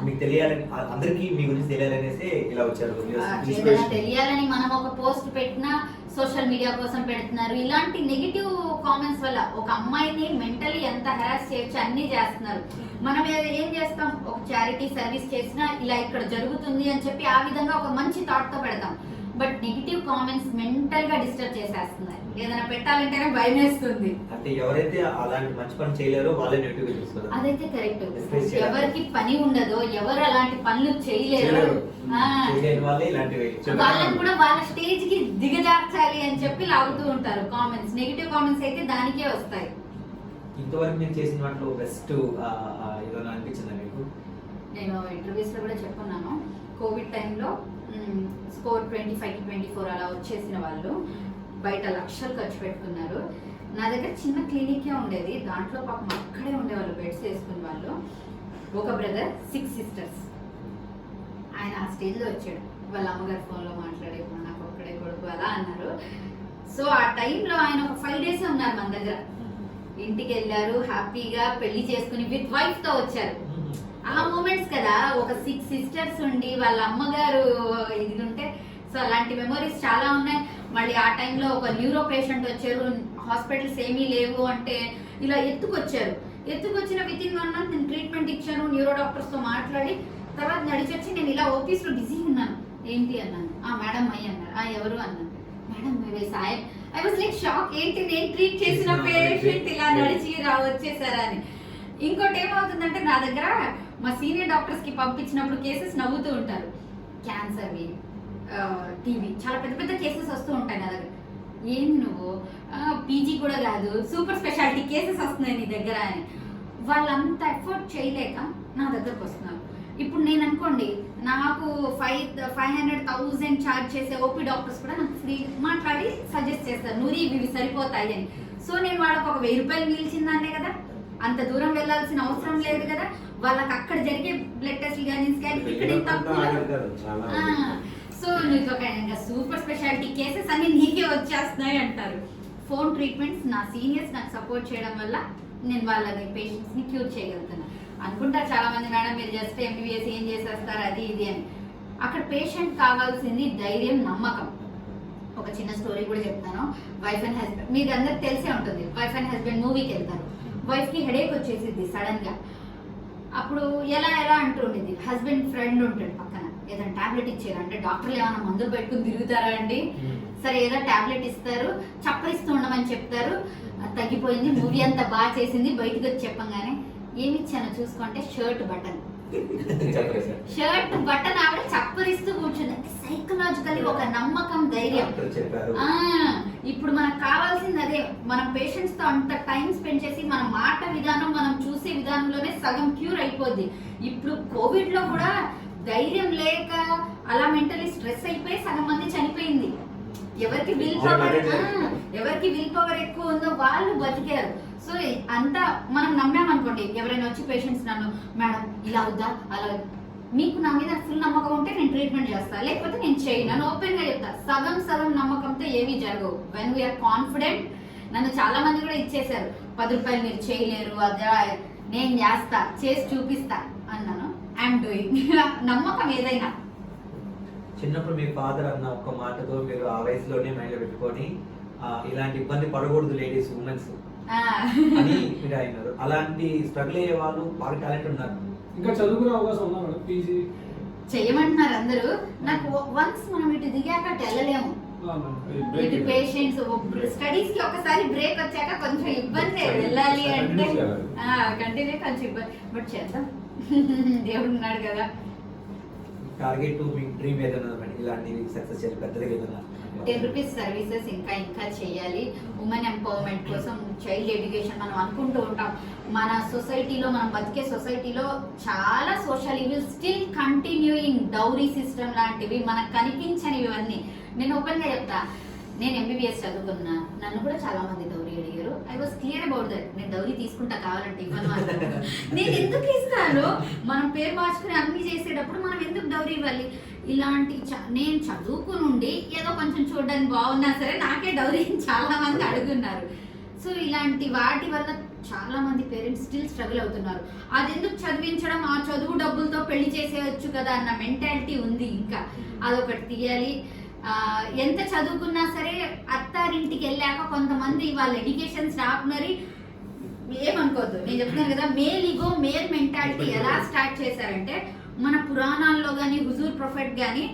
మీకు తెలియాలని, అందరికి మీ గురించి తెలియాలనేసి ఇలా వచ్చారు. తెలియాలని మనం ఒక పోస్ట్ పెట్టినా సోషల్ మీడియా కోసం పెడుతున్నారు. ఇలాంటి నెగిటివ్ కామెంట్స్ వల్ల ఒక అమ్మాయిని మెంటలీ ఎంత హెరాస్ చేయొచ్చు అన్ని చేస్తున్నారు. మనం ఏం చేస్తాం, ఒక చారిటీ సర్వీస్ చేసినా ఇలా ఇక్కడ జరుగుతుంది అని చెప్పి ఆ విధంగా ఒక మంచి థాట్ తో పెడతాం. బట్ నెగిటివ్ కామెంట్స్ మెంటల్ గా డిస్టర్బ్ చేసేస్తున్నారు. ఏదైనా పెట్టాలంటేనే భయం వేస్తుంది. అంటే ఎవరైతే అలాంటి మంచి పని చేయలేరో వాళ్ళే నెగిటివ్ గా చూస్తారు. అదైతే కరెక్ట్. ఎవరికి పని ఉండదో, ఎవరు అలాంటి పనులు చేయలేరు, వాళ్ళని కూడా వాళ్ళ స్టేజ్ కి దిగజార్చాలి అని చెప్పి లాగుతూ ఉంటారు కామెంట్స్. నెగిటివ్ కామెంట్స్ అయితే దానికే వస్తాయి. ఇంతవరకు నేను చేసిన వాటిలో బెస్ట్ ఏదైనా అనిపించిందా మీకు? నేను ఇంటర్వ్యూస్ లో కూడా చెప్పున్నాను, కోవిడ్ టైంలో స్కోర్ 25-24 అలా వచ్చేసిన వాళ్ళు బయట లక్షలు ఖర్చు పెట్టుకున్నారు. నా దగ్గర చిన్న క్లినికే ఉండేది, దాంట్లో పాపం అక్కడే ఉండేవాళ్ళు, బెడ్స్ వేసుకునే వాళ్ళు. ఒక బ్రదర్, 6 సిస్టర్స్. ఆయన ఆ స్టేజ్లో వచ్చాడు, వాళ్ళ అమ్మగారు ఫోన్లో మాట్లాడే, నాకు ఒక్కడే కొడుకు అలా అన్నారు. సో ఆ టైంలో ఆయన ఒక 5 days ఉన్నారు మన దగ్గర. ఇంటికి వెళ్ళారు, హ్యాపీగా పెళ్లి చేసుకుని విత్ వైఫ్ తో వచ్చారు. ఆ మూమెంట్స్ కదా, ఒక 6 సిస్టర్స్ ఉండి వాళ్ళ అమ్మగారు ఇది ఉంటే. సో అలాంటి మెమరీస్ చాలా ఉన్నాయి. మళ్ళీ ఆ టైంలో ఒక న్యూరో పేషెంట్ వచ్చారు, హాస్పిటల్స్ ఏమీ లేవు అంటే ఇలా ఎత్తుకొచ్చారు. ఎత్తుకొచ్చిన విత్ ఇన్ 1 month నేను ట్రీట్మెంట్ ఇచ్చాను, న్యూరో డాక్టర్స్ తో మాట్లాడి. తర్వాత నడిచొచ్చి నేను ఇలా ఆఫీస్ లో బిజీ ఉన్నాను. ఏంటి అన్నాను, మేడం అయ్యి అన్నారు. ఎవరు అన్నాను, మేడం మేమే సాయం. ఐ వాజ్ లైక్ షాక్, ఏంటి నేను ట్రీట్ చేసిన పేషెంట్ ఇలా నడిచి వచ్చేసారా అని. ఇంకోటి ఏమవుతుందంటే, నా దగ్గర మా సీనియర్ డాక్టర్స్ కి పంపించినప్పుడు కేసెస్ నవ్వుతూ ఉంటారు. క్యాన్సర్వి, టీవీ, చాలా పెద్ద పెద్ద కేసెస్ వస్తూ ఉంటాయి నా దగ్గర. ఏంది నువ్వు పీజీ కూడా కాదు, సూపర్ స్పెషాలిటీ కేసెస్ వస్తున్నాయి నీ దగ్గర అని. వాళ్ళంతా ఎఫర్ట్ చేయలేక నా దగ్గరకు వస్తున్నారు. ఇప్పుడు నేను అనుకోండి, నాకు 500,000 ఛార్జ్ చేసే ఓపీ డాక్టర్స్ కూడా నాకు ఫ్రీ మాట్లాడి సజెస్ట్ చేస్తారు, నువ్వు ఇవి సరిపోతాయి అని. సో నేను వాళ్ళకి ఒక 1000 రూపాయలు మిగిల్చిందాన్నే కదా, అంత దూరం వెళ్లాల్సిన అవసరం లేదు కదా. వాళ్ళకి అక్కడ జరిగే బ్లడ్ టెస్ట్ కానీ స్కాన్ ఇక్కడ తక్కువ. సో నీకు ఒక సూపర్ స్పెషాలిటీ కేసెస్ అన్ని నీకే వచ్చేస్తున్నాయి అంటారు. ఫోన్ ట్రీట్మెంట్స్ నా సీనియర్స్ నాకు సపోర్ట్ చేయడం వల్ల నేను వాళ్ళ పేషెంట్స్ ని క్యూర్ చేయగలుగుతాను. అనుకుంటారు చాలా మంది, మేడం మీరు జస్ట్ ఎంబీబీఎస్ ఏం చేసేస్తారు అది ఇది అని. అక్కడ పేషెంట్ కావాల్సింది ధైర్యం, నమ్మకం. ఒక చిన్న స్టోరీ కూడా చెప్తాను. వైఫ్ అండ్ హస్బెండ్, మీకు అందరికి తెలిసే ఉంటుంది, వైఫ్ అండ్ హస్బెండ్ మూవీకి వెళ్తారు. వైఫ్ కి హెడేక్ వచ్చేసింది సడన్ గా. అప్పుడు ఎలా అంటూ ఉండేది, హస్బెండ్ ఫ్రెండ్ ఉంటాడు పక్కన, ఏదైనా టాబ్లెట్ ఇచ్చారు అంటే, డాక్టర్లు ఏమైనా మందులు పెట్టుకుని తిరుగుతారా అండి? సరే ఏదో టాబ్లెట్ ఇస్తారు, చప్పరిస్తూ ఉండమని చెప్తారు. తగ్గిపోయింది, మూవీ అంతా బాగా చేసింది. బయటకు వచ్చి చెప్పంగానే ఏమి ఇచ్చానో చూసుకుంటే షర్ట్ బటన్. చెప్పండి సార్. షర్ట్ బటన్ ఆవిడ చప్పరిస్తూ కూర్చుంది. సైకలాజికల్లీ ఒక నమ్మకం, ధైర్యం. డాక్టర్ చెప్పారు. ఇప్పుడు మనకు కావాల్సింది అదే. మనం పేషెంట్స్ తో అంత టైం స్పెండ్ చేసి మన మాట విధానం, మనం చూసే విధానంలోనే సగం క్యూర్ అయిపోద్ది. ఇప్పుడు కోవిడ్ లో కూడా ధైర్యం లేక అలా మెంటలీ స్ట్రెస్ అయిపోయి సగం మంది చనిపోయింది. ఎవరికి విల్ పవర్ ఎక్కువ ఉందో వాళ్ళు బతికారు. సో అంతా మనం నమ్మామనుకోండి, ఎవరైనా వచ్చి పేషెంట్స్ నన్ను మేడం ఇలా వద్దా అలా, మీకు నా మీద ఫుల్ నమ్మకం ఉంటే నేను ట్రీట్మెంట్ చేస్తా, లేకపోతే నేను చేయను ఓపెన్ గా చెప్తా. సగం నమ్మకంతో ఏమీ జరగవు. When we are confident. నన్ను చాలా మంది కూడా ఇచ్చేసారు, 10 రూపాయలు మీరు చేయలేరు, అదే నేను చేస్తా, చేసి చూపిస్తా అన్నాను. I'm doing. నమ్మకం ఏదైనా. చిన్నప్పుడు మీ ఫాదర్ అన్న ఒక్క మాటతో మీరు ఆ వయసులోనే మైండ్ పెట్టుకొని ఇలాంటి ఇబ్బంది పడకూడదు లేడీస్, ఉమెన్స్ అని మీరు అయినారు. అలాంటి స్ట్రగుల్ అయ్యే వాళ్ళు బాగా టాలెంట్ ఉన్నారు. ఇంకా చదువుకునే అవకాశం ఉందా మేడం? పీజీ చేయమంటున్నారు అందరూ. నాకు వన్స్ మనం ఇటు దిగాక అటు వెళ్ళలేము. ఇటు పేషెంట్స్, స్టడీస్ కి ఒకసారి బ్రేక్ వచ్చాక కొంచెం ఇబ్బంది. వెళ్ళాలి అంటే కంటిన్యూ కొంచెం ఇబ్బంది, బట్ చేద్దాం. దేవుడు ఉన్నాడు కదా. టార్గెట్ మీ డ్రీమ్ ఏదైనా ఇలాంటి సక్సెస్ చేయాలి పెద్దగా ఏదైనా? 10 రూపీస్ సర్వీసెస్ ఇంకా చేయాలి. ఉమెన్ ఎంపవర్మెంట్ కోసం, చైల్డ్ ఎడ్యుకేషన్. మనం అనుకుంటూ ఉంటాం మన సొసైటీలో, మనం బతికే సొసైటీలో చాలా social evil still continuing. Dowry system లాంటివి మనకు కనిపించనివి ఇవన్నీ. నేను ఓపెన్ గా చెప్తా, నేను ఎంబీబీఎస్ చదువుకున్నా, నన్ను కూడా చాలా మంది డౌరీ అడిగారు. I was clear about that. నేను డౌరీ తీసుకుంటా, కావాలంటే ఇవ్వను అన్నాను. నేను ఎందుకు ఇస్తాను? మనం పేరు మార్చుకుని అన్ని చేసేటప్పుడు మనం ఎందుకు డౌరీ ఇవ్వాలి? ఇలాంటి నేను చదువుకుని ఉండి ఏదో కొంచెం చూడడానికి బాగున్నా సరే నాకే డౌరీ చాలా మంది అడుగున్నారు. సో ఇలాంటి వాటి వల్ల చాలా మంది పేరెంట్స్ స్టిల్ స్ట్రగుల్ అవుతున్నారు. అది ఎందుకు చదివించడం, ఆ చదువు డబ్బులతో పెళ్లి చేసేయచ్చు కదా అన్న మెంటాలిటీ ఉంది. ఇంకా అదొకటి తీయాలి. ఎంత చదువుకున్నా సరే అత్తారింటికి వెళ్ళాక కొంతమంది వాళ్ళ ఎడ్యుకేషన్ స్టాప్ మరి ఏమనుకోవద్దు, నేను చెప్తున్నాను కదా, మేల్ ఈగో, మేల్ మెంటాలిటీ ఎలా స్టార్ట్ చేశారంటే, మన పురాణాల్లో కానీ హుజూర్ ప్రొఫెట్ కానీ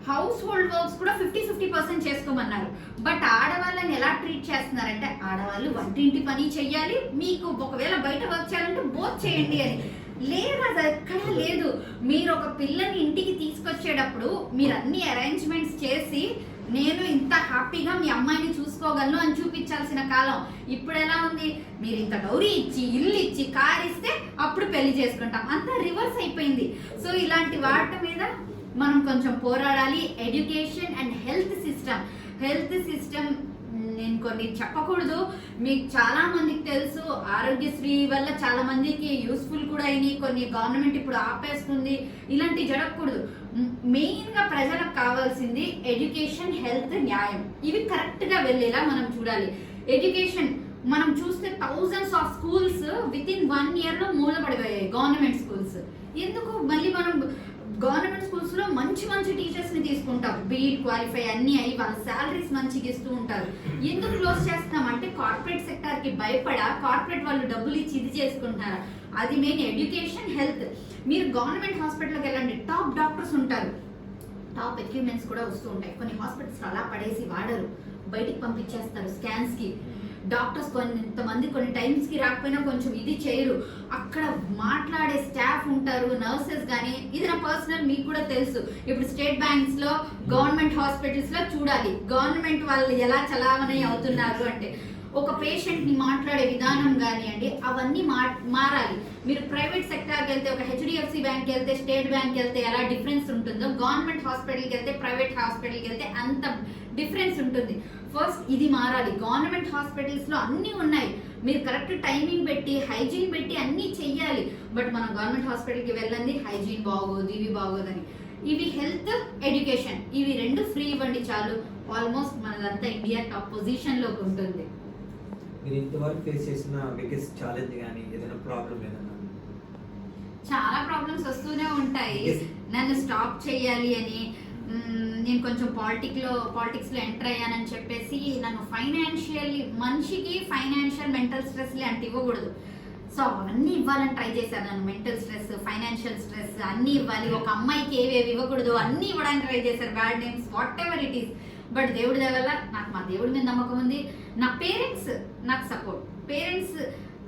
హౌస్ హోల్డ్ వర్క్స్ కూడా 50-50% చేసుకోమన్నారు. బట్ ఆడవాళ్ళని ఎలా ట్రీట్ చేస్తున్నారంటే, ఆడవాళ్ళు వంటింటి పని చెయ్యాలి, మీకు ఒకవేళ బయట వర్క్ చేయాలంటే బోత్ చేయండి అని. లేదు, అది ఎక్కడా లేదు. మీరు ఒక పిల్లని ఇంటికి తీసుకొచ్చేటప్పుడు మీరు అన్ని అరేంజ్మెంట్స్ చేసి నేను ఇంత హ్యాపీగా మీ అమ్మాయిని చూసుకోగలను అని చూపించాల్సిన కాలం. ఇప్పుడు ఎలా ఉంది? మీరు ఇంత డౌరీ ఇచ్చి, ఇల్లు ఇచ్చి, కార్ ఇస్తే అప్పుడు పెళ్లి చేసుకుంటాం. అంతా రివర్స్ అయిపోయింది. సో ఇలాంటి వాటి మీద మనం కొంచెం పోరాడాలి. ఎడ్యుకేషన్ అండ్ హెల్త్ సిస్టమ్ నేను కొన్ని చెప్పకూడదు, మీకు చాలా మందికి తెలుసు. ఆరోగ్యశ్రీ వల్ల చాలా మందికి యూస్ఫుల్ కూడా అయినాయి, కొన్ని గవర్నమెంట్ ఇప్పుడు ఆపేస్తుంది. ఇలాంటివి జరగకూడదు. మెయిన్ గా ప్రజలకు కావాల్సింది ఎడ్యుకేషన్, హెల్త్, న్యాయం. ఇవి కరెక్ట్ గా వెళ్ళేలా మనం చూడాలి. ఎడ్యుకేషన్ మనం చూస్తే thousands of schools with in 1 year లో మూలపడిపోయాయి, గవర్నమెంట్ స్కూల్స్. ఎందుకు? మళ్ళీ మనం గవర్నమెంట్ స్కూల్స్ లో మంచి టీచర్స్ ని తీసుకుంటాం, బీఈడ్ క్వాలిఫై అన్ని అయ్యి వాళ్ళ శాలరీస్ మంచిగా ఇస్తూ ఉంటారు. ఎందుకు క్లోజ్ చేస్తాం అంటే కార్పొరేట్ సెక్టార్ కి భయపడా, కార్పొరేట్ వాళ్ళు డబ్బులు ఇచ్చి ఇది చేసుకుంటున్నారు. అది మెయిన్. Education, health. మీరు గవర్నమెంట్ హాస్పిటల్కి వెళ్ళండి, టాప్ డాక్టర్స్ ఉంటారు, టాప్ ఎక్విప్మెంట్స్ కూడా వస్తూ ఉంటాయి. కొన్ని హాస్పిటల్స్ అలా పడేసి వాడరు, బయటికి పంపించేస్తారు స్కాన్స్ కి. డాక్టర్స్ కొంతమంది కొన్ని టైమ్స్ కి రాకపోయినా కొంచెం ఇది చేయరు. అక్కడ మాట్లాడే స్టాఫ్ ఉంటారు, నర్సెస్ కానీ. ఇది నా పర్సనల్, మీకు కూడా తెలుసు. ఇప్పుడు స్టేట్ బ్యాంక్స్ లో, గవర్నమెంట్ హాస్పిటల్స్ లో చూడాలి గవర్నమెంట్ వాళ్ళు ఎలా చలామణి అవుతున్నారు అంటే, ఒక పేషెంట్ ని మాట్లాడే విధానం కానివ్వండి, అవన్నీ మారాలి. మీరు ప్రైవేట్ సెక్టార్కి వెళ్తే, ఒక హెచ్డిఎఫ్సి బ్యాంక్కి వెళ్తే, స్టేట్ బ్యాంక్కి వెళ్తే ఎలా డిఫరెన్స్ ఉంటుందో, గవర్నమెంట్ హాస్పిటల్కి వెళ్తే, ప్రైవేట్ హాస్పిటల్కి వెళ్తే అంత డిఫరెన్స్ ఉంటుంది. ఫస్ట్ ఇది మారాలి. గవర్నమెంట్ హాస్పిటల్స్ లో అన్ని ఉన్నాయి, మీరు కరెక్ట్ టైమింగ్ పెట్టి, హైజీన్ పెట్టి అన్ని చెయ్యాలి. బట్ మనం గవర్నమెంట్ హాస్పిటల్కి వెళ్ళండి, హైజీన్ బాగోదు, ఇవి బాగోదని. ఇవి హెల్త్, ఎడ్యుకేషన్, ఇవి 2 ఫ్రీ ఇవ్వండి చాలు. ఆల్మోస్ట్ మనదంతా ఇండియా టాప్ పొజిషన్ లోకి ఉంటుంది. మీరు ఇంతవరకు ఫేస్ చేసిన బిగ్గెస్ట్ ఛాలెంజ్ కానీ ఏదైనా ప్రాబ్లం ఏదైనా? చాలా ప్రాబ్లమ్స్ వస్తూనే ఉంటాయి. నన్ను స్టాప్ చేయాలి అని, నేను కొంచెం పాలిటిక్స్ లో ఎంటర్ అయ్యానని చెప్పేసి నన్ను ఫైనాన్షియల్లీ, మనిషికి ఫైనాన్షియల్, మెంటల్ స్ట్రెస్ లాంటి ఇవ్వకూడదు. సో అవన్నీ ఇవ్వాలని ట్రై చేశాను. నన్ను మెంటల్ స్ట్రెస్, ఫైనాన్షియల్ స్ట్రెస్ అన్ని ఇవ్వాలి. ఒక అమ్మాయికి ఏవేవి ఇవ్వకూడదు అన్ని ఇవ్వడానికి ట్రై చేశారు. Bad names, what ever it is. But దేవుడి వల్ల నాకు మా దేవుడి మీద నమ్మకం ఉంది. నా పేరెంట్స్ నాకు సపోర్ట్. పేరెంట్స్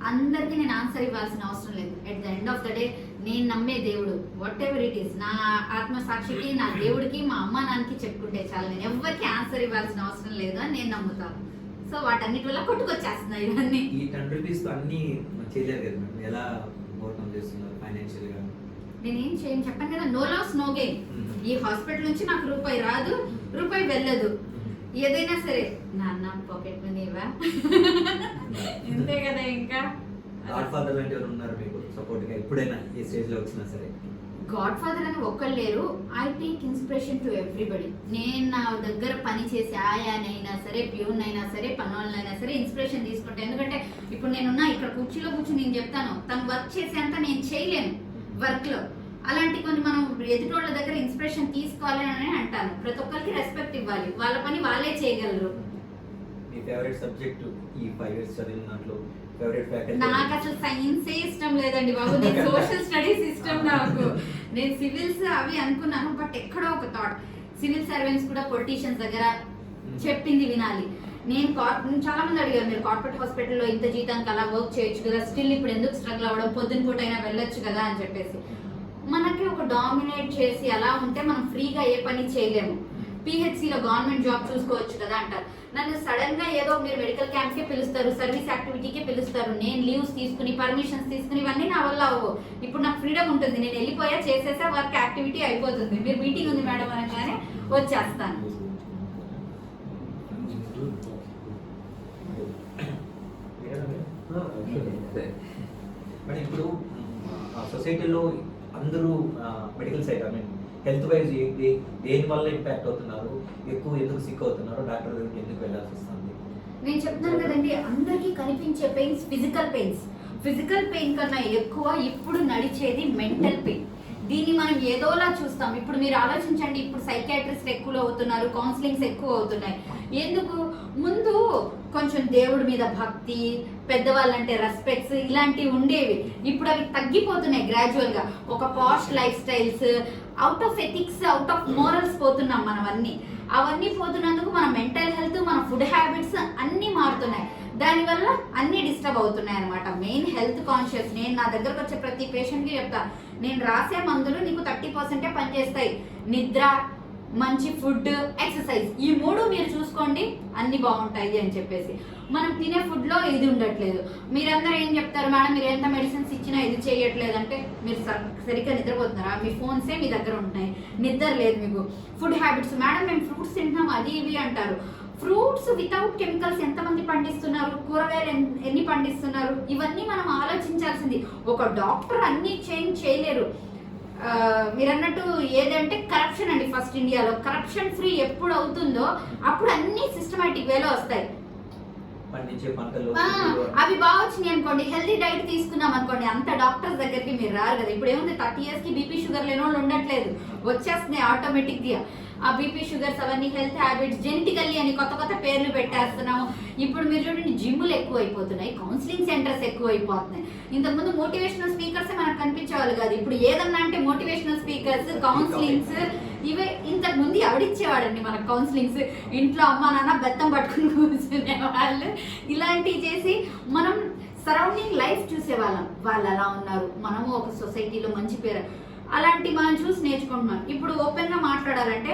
అందరికీ నేను ఆన్సర్ ఇవ్వాల్సిన అవసరం లేదు. At the end of the day నేను నమ్మే దేవుడు వాట్ ఎవర్ ఇట్ ఈస్, నా ఆత్మసాక్షికి, నా దేవుడికి, మా అమ్మ నాన్నకి చెప్పుకుంటే చాలు. నేను ఎవరికి ఆన్సర్ ఇవ్వాల్సిన అవసరం లేదు అని నేను నమ్ముతాను. సో వాటన్నిటి వల్ల కొట్టుకొచ్చేస్తున్నాయి ఇవన్నీ. ఈ 10 రూపీస్ తో అన్ని చేయలేరు కదా మేడం, ఎలా ఓవర్కమ్ చేస్తున్నారు ఫైనాన్షియల్ గా? నేనేం చేయను, చెప్పాను కదా, నో లాస్ నో గెయిన్. ఈ హాస్పిటల్ నుంచి నాకు రూపాయి రాదు, రూపాయి వెళ్ళదు. ఏదైనా సరే నాన్న పాకెట్ మనీ ఇవ్వా ఇంతే కదా. ఇంకా గాడ్ ఫాదర్ లాంటి ఎవరు ఉన్నారు మీకు సపోర్ట్ గా ఎప్పుడైనా ఏ స్టేజ్ లో వచ్చినా సరే? గాడ్ ఫాదర్ అని ఒక్కళ్ళు లేరు. I take inspiration to everybody. నేను నా దగ్గర పని చేసే ఆయానైనా సరే, ప్యూన్ అయినా సరే, పనోళ్ళనైనా సరే ఇన్స్పిరేషన్ తీసుకుంటాను. ఎందుకంటే ఇప్పుడు నేనున్నా ఇక్కడ కుర్చీలో కూర్చొని నేను చెప్తాను, తను వర్క్ చేసేంత నేను చేయలేను వర్క్ లో. అలాంటి కొన్ని మనం ఎదుటోళ్ళ దగ్గర ఇన్స్పిరేషన్ తీసుకోవాలి అని అంటాను. ప్రతి ఒక్కరికి రెస్పెక్ట్ ఇవ్వాలి, వాళ్ళ పని వాళ్ళే చేయగలరు. మీ ఫేవరెట్ సబ్జెక్ట్ ఈ 5 years చదివిన దాంట్లో ఫేవరెట్ ఫ్యాకల్టీ? నాకు అసలు సైన్సే ఇష్టం లేదండి బాబు, నేను సోషల్ స్టడీస్ ఇష్టం నాకు. నేను సివిల్స్ అవి అనుకున్నాను, బట్ ఎక్కడో ఒక థాట్ సివిల్ సర్వెంట్స్ కూడా పొలిటీషియన్స్ దగ్గర చెప్పింది వినాలి. నేను చాలా మంది అడిగారు, మీరు కార్పొరేట్ హాస్పిటల్లో ఇంత జీతానికి అలా వర్క్ చేయొచ్చు కదా, స్టిల్ ఇప్పుడు ఎందుకు స్ట్రగుల్ అవ్వడం, పొద్దున పూట అయినా వెళ్ళొచ్చు కదా అని చెప్పేసి. మనకి ఒక డామినేట్ చేసి అలా ఉంటే మనం ఫ్రీగా ఏ పని చేయలేము. పిహెచ్సిలో గవర్నమెంట్ జాబ్ చూసుకోవచ్చు కదా అంటారు. నన్ను సడన్ గా ఏదో మీరు మెడికల్ క్యాంప్ కి పిలుస్తారు, సర్వీస్ యాక్టివిటీకి పిలుస్తారు, నేను లీవ్స్ తీసుకుని పర్మిషన్స్ తీసుకుని ఇవన్నీ నా వల్ల అవ్వవు. ఇప్పుడు నాకు ఫ్రీడమ్ ఉంటుంది, నేను వెళ్ళిపోయా, చేసేసా, వర్క్ యాక్టివిటీ అయిపోతుంది. మీరు మీటింగ్ ఉంది మేడం అనగానే వచ్చేస్తాను. మరి ఇప్పుడు సొసైటీలో అందరూ medical side I mean health wise దేని వల్ల ఇంపాక్ట్ అవుతున్నారు, ఎక్కువ ఎందుకు సిక్ అవుతున్నారు, డాక్టర్ దగ్గరికి ఎందుకు వెళ్ళాల్సి వస్తుంది? నేను చెప్తున్నాను కదండి, అందరికీ కనిపించే pains physical pains. Physical pain కన్నా ఎక్కువ ఇప్పుడు నడిచేది మెంటల్ పెయిన్. దీన్ని మనం ఏదోలా చూస్తాం. ఇప్పుడు మీరు ఆలోచించండి, ఇప్పుడు సైకాట్రిస్ట్ ఎక్కువ అవుతున్నారు, కౌన్సిలింగ్స్ ఎక్కువ అవుతున్నాయి. ఎందుకు? ముందు కొంచెం దేవుడి మీద భక్తి, పెద్దవాళ్ళంటే రెస్పెక్ట్స్ ఇలాంటివి ఉండేవి. ఇప్పుడు అవి తగ్గిపోతున్నాయి గ్రాడ్యువల్ గా. ఒక posh lifestyles, out of ethics, out of morals పోతున్నాం మనం. అవన్నీ పోతున్నందుకు మన మెంటల్ హెల్త్, మన ఫుడ్ హ్యాబిట్స్ అన్నీ మారుతున్నాయి. దానివల్ల అన్ని డిస్టర్బ్ అవుతున్నాయి అనమాట. Main health conscious. నేను నా దగ్గరకు వచ్చే ప్రతి పేషెంట్కి చెప్తా, నేను రాసే మందులు నీకు 30% పనిచేస్తాయి. నిద్ర, మంచి ఫుడ్, ఎక్సర్సైజ్, ఈ 3 మీరు చూసుకోండి, అన్ని బాగుంటాయి అని చెప్పేసి. మనం తినే ఫుడ్ లో ఇది ఉండట్లేదు. మీరందరూ ఏం చెప్తారు, మేడం మీరు ఎంత మెడిసిన్స్ ఇచ్చినా ఇది చేయట్లేదు అంటే, మీరు సరిగ్గా నిద్రపోతున్నారా? మీ ఫోన్సే మీ దగ్గర ఉంటున్నాయి, నిద్ర లేదు మీకు. ఫుడ్ హ్యాబిట్స్, మేడం మేము ఫ్రూట్స్ తింటున్నాం అది ఇవి అంటారు. ఫ్రూట్స్ వితౌట్ కెమికల్స్ ఎంతమంది పండిస్తున్నారు, కూరగాయలు ఎన్ని పండిస్తున్నారు, ఇవన్నీ మనం ఆలోచించాల్సింది. ఒక డాక్టర్ అన్ని చేంజ్ చేయలేరు. మీరు అన్నట్టు ఏదంటే కరప్షన్ అండి. ఫస్ట్ ఇండియాలో కరప్షన్ ఫ్రీ ఎప్పుడు అవుతుందో అప్పుడు అన్ని సిస్టమేటిక్ వేలో వస్తాయి. పండించే పంటలు అవి బాగా వచ్చినాయి అనుకోండి, హెల్తీ డైట్ తీసుకున్నాం అనుకోండి, అంత డాక్టర్స్ దగ్గరికి మీరు రారు కదా. ఇప్పుడు ఏముంది, 30 years కి బీపీ షుగర్ లేని వాళ్ళు ఉండట్లేదు, వచ్చేస్తున్నాయి ఆటోమేటిక్ గా. ఆ బీపీ షుగర్స్ అవన్నీ హెల్త్ హ్యాబిట్స్, జెనెటికల్లీ అని కొత్త కొత్త పేర్లు పెట్టేస్తున్నాము. ఇప్పుడు మీరు చూడండి, జిమ్లు ఎక్కువ అయిపోతున్నాయి, కౌన్సిలింగ్ సెంటర్స్ ఎక్కువ అయిపోతున్నాయి. ఇంతకుముందు మోటివేషనల్ స్పీకర్స్ మనకు కనిపించేవాళ్ళు కాదు. ఇప్పుడు ఏదన్నా అంటే మోటివేషనల్ స్పీకర్స్, కౌన్సిలింగ్స్, ఇవే. ఇంతకు ముందు ఎవడిచ్చేవాడండి మనకు కౌన్సిలింగ్స్? ఇంట్లో అమ్మ నాన్న బెత్తం పట్టుకుని కూర్చునే వాళ్ళు. ఇలాంటివి చేసి మనం సరౌండింగ్ లైఫ్ చూసేవాళ్ళం. వాళ్ళు అలా ఉన్నారు, మనము ఒక సొసైటీలో మంచి పేరు, అలాంటి మనం చూసి నేర్చుకుంటున్నాం. ఇప్పుడు ఓపెన్ గా మాట్లాడాలంటే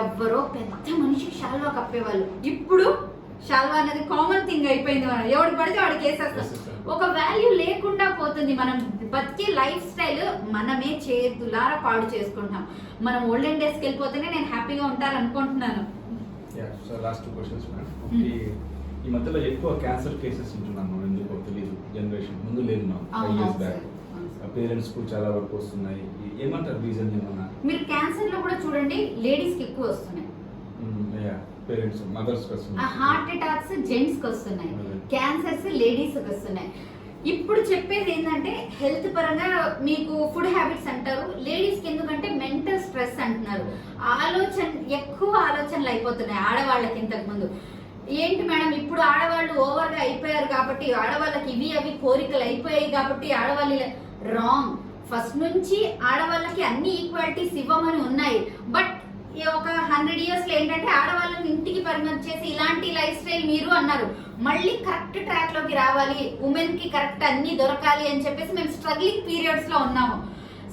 ఎవ్వరో పెద్ద మనిషి షాల్వా కప్పేవాళ్ళు, ఇప్పుడు షాల్వా అనేది కామన్ థింగ్ అయిపోయింది. మనం ఎవడు పడితే వాడికి వేసేస్తాం. ఒక వాల్యూ లేకుండా పోతుంది. మనం బతికే లైఫ్ స్టైల్ మనమే చేతులారా పాడు చేసుకుంటాం. మనం ఓల్డెన్ డేస్కి వెళ్ళిపోతేనే నేను హ్యాపీగా ఉంటారనుకుంటున్నాను. Last 2 questions madam. ఈ మధ్యలో ఎక్కువ క్యాన్సర్ కేసెస్ ఉంటున్నాను, ఎందుకో తెలియదు. జనరేషన్ ముందు లేదు మనం 5 years బ్యాక్. పేరెంట్స్ కు చాలా వరకు వస్తున్నాయి. ఏమంటారు రీజన్ ఏమన్నా? మీరు క్యాన్సర్ లో కూడా చూడండి, లేడీస్ కి ఎక్కువ వస్తున్నాయి. పేరెంట్స్, మదర్స్ కి వస్తున్నాయి. హార్ట్ అటాక్స్ జెంట్స్ కి వస్తున్నాయి, క్యాన్సర్స్ లేడీస్ కి వస్తున్నాయి. ఇప్పుడు చెప్పేది ఏంటంటే హెల్త్ పరంగా మీకు ఫుడ్ హ్యాబిట్స్ అంటారు, లేడీస్ కి ఎందుకంటే మెంటల్ స్ట్రెస్ అంటున్నారు. ఎక్కువ ఆలోచనలు అయిపోతున్నాయి ఆడవాళ్ళకి. ఇంతకు ముందు ఏంటి మేడం, ఇప్పుడు ఆడవాళ్ళు ఓవర్ గా అయిపోయారు కాబట్టి, ఆడవాళ్ళకి ఇవి అవి కోరికలు అయిపోయాయి కాబట్టి ఆడవాళ్ళు రాంగ్. ఫస్ట్ నుంచి ఆడవాళ్ళకి అన్ని ఈక్వాలిటీస్ ఇవ్వమని ఉన్నాయి, బట్ ఈ ఒక 100 years లో ఏంటంటే ఆడవాళ్ళని ఇంటికి పరిమితం చేసి ఇలాంటి లైఫ్ స్టైల్ మీరు అన్నారు. మళ్ళీ కరెక్ట్ ట్రాక్ లోకి రావాలి, ఉమెన్ కి కరెక్ట్ అన్ని దొరకాలి అని చెప్పేసి మేము స్ట్రగ్లింగ్ పీరియడ్స్ లో ఉన్నాము.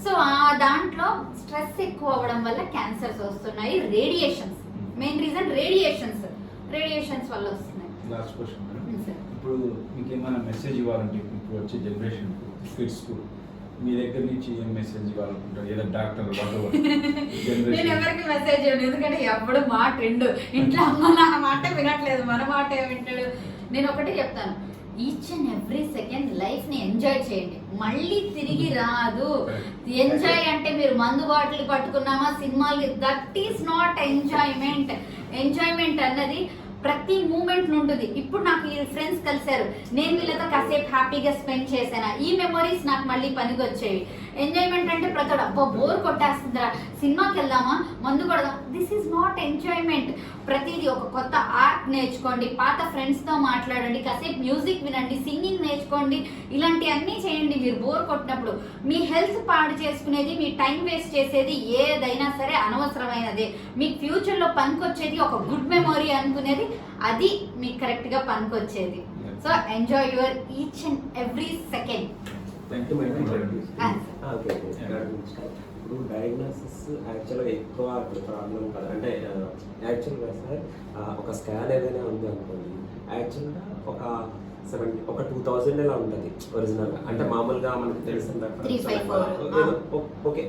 సో ఆ దాంట్లో స్ట్రెస్ ఎక్కువ అవ్వడం వల్ల క్యాన్సర్స్ వస్తున్నాయి. రేడియేషన్స్ మెయిన్ రీజన్, రేడియేషన్స్ వల్ల వస్తున్నాయి. Last question madam, sir. ఇప్పుడు మీకు ఏమైనా మెసేజ్ ఇవ్వాలంటే ఇప్పుడు వచ్చే జనరేషన్ కిడ్స్ కు మీ దగ్గర నుంచి ఏం మెసేజ్ ఇవ్వాలనుకుంటారు? ఏదో డాక్టర్ నేను ఎవరికి మెసేజ్ చేయను, ఎందుకంటే ఎప్పుడు మా ట్రెండ్ ఇంట్లో అమ్మ నాన్న మాట వినట్లేదు, మన మాట వింటాడు. నేను ఒకటి చెప్తాను, each and every second life ని ఎంజాయ్ చేయండి, మళ్ళీ తిరిగి రాదు. ఎంజాయ్ అంటే మీరు మందు బాటిల్ పట్టుకున్నామా సినిమాలు, that is not enjoyment. Enjoyment అన్నది ప్రతి మూమెంట్ ఉంటుంది. ఇప్పుడు నాకు ఈ ఫ్రెండ్స్ కలిశారు, నేను వీళ్ళతో కాసేపు హ్యాపీగా స్పెండ్ చేశాను, ఈ మెమొరీస్ నాకు మళ్ళీ పనికి వచ్చేవి. ఎంజాయ్మెంట్ అంటే ప్రతి అబ్బా బోర్ కొట్టేస్తుందిరా సినిమాకి వెళ్దామా మందు కొడదాం, దిస్ ఈజ్ నాట్ ఎంజాయ్మెంట్. ప్రతిదీ ఒక కొత్త ఆర్ట్ నేర్చుకోండి, పాత ఫ్రెండ్స్తో మాట్లాడండి, కాసేపు మ్యూజిక్ వినండి, సింగింగ్ నేర్చుకోండి, ఇలాంటి అన్నీ చేయండి. మీరు బోర్ కొట్టినప్పుడు మీ హెల్త్ పాడు చేసుకునేది, మీ టైం వేస్ట్ చేసేది ఏదైనా సరే అనవసరమైనదే. మీకు ఫ్యూచర్లో పనికొచ్చేది ఒక గుడ్ మెమొరీ అనుకునేది, అది మీకు కరెక్ట్గా పనికొచ్చేది. So enjoy your each and every second. Thank you madam. Okay, ఇప్పుడు డయాగ్నోసిస్ యాక్చువల్గా ఎక్కువ ప్రాబ్లం కదా, అంటే యాక్చువల్గా సార్ ఒక స్కాన్ ఏదైనా ఉంది అనుకోండి, యాక్చువల్గా ఒక 2000 ఇలా ఉంటుంది ఒరిజినల్గా, అంటే మామూలుగా మనకు తెలిసిన 354 ఓకే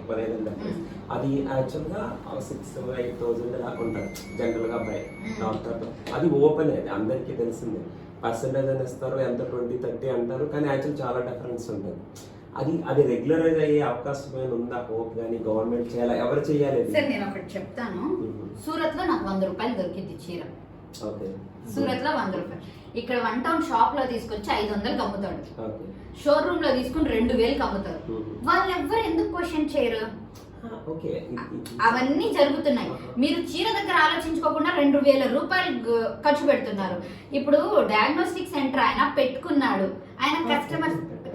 అది యాక్చువల్గా 6,000-8,000 ఇలా ఉంటుంది జనరల్గా బై డాక్టర్. అది ఓపెన్, అది అందరికీ తెలిసిందే. పర్సెంటేజ్ అని ఇస్తారు, ఎంత 20-30 అంటారు, కానీ యాక్చువల్ చాలా డిఫరెన్స్ ఉంటుంది. అది రెగ్యులరైజ్ అయ్యే అవకాశం ఏమైనా ఉందా? హోప్ కానీ గవర్నమెంట్ చేయాలి, ఎవరు చేయాలి? సార్ నేను ఒకటి చెప్తాను, సూరత్ లో నాకు 100 రూపాయలు దొరికింది చీర. ఓకే, సూరత్ లో 100 రూపాయలు. ఇక్కడ 1 టౌన్ షాప్ లో తీసుకొచ్చి 500 అమ్ముతాడు, షోరూమ్ లో తీసుకుని 2000 అమ్ముతారు. వాళ్ళు ఎవ్వరు ఎందుకు క్వశ్చన్ చేయరు? అవన్నీ జరుగుతున్నాయి. మీరు చీర దగ్గర ఆలోచించుకోకుండా 2000 రూపాయలు ఖర్చు పెడుతున్నారు. ఇప్పుడు డయాగ్నోస్టిక్ సెంటర్ ఆయన పెట్టుకున్నాడు, ఆయన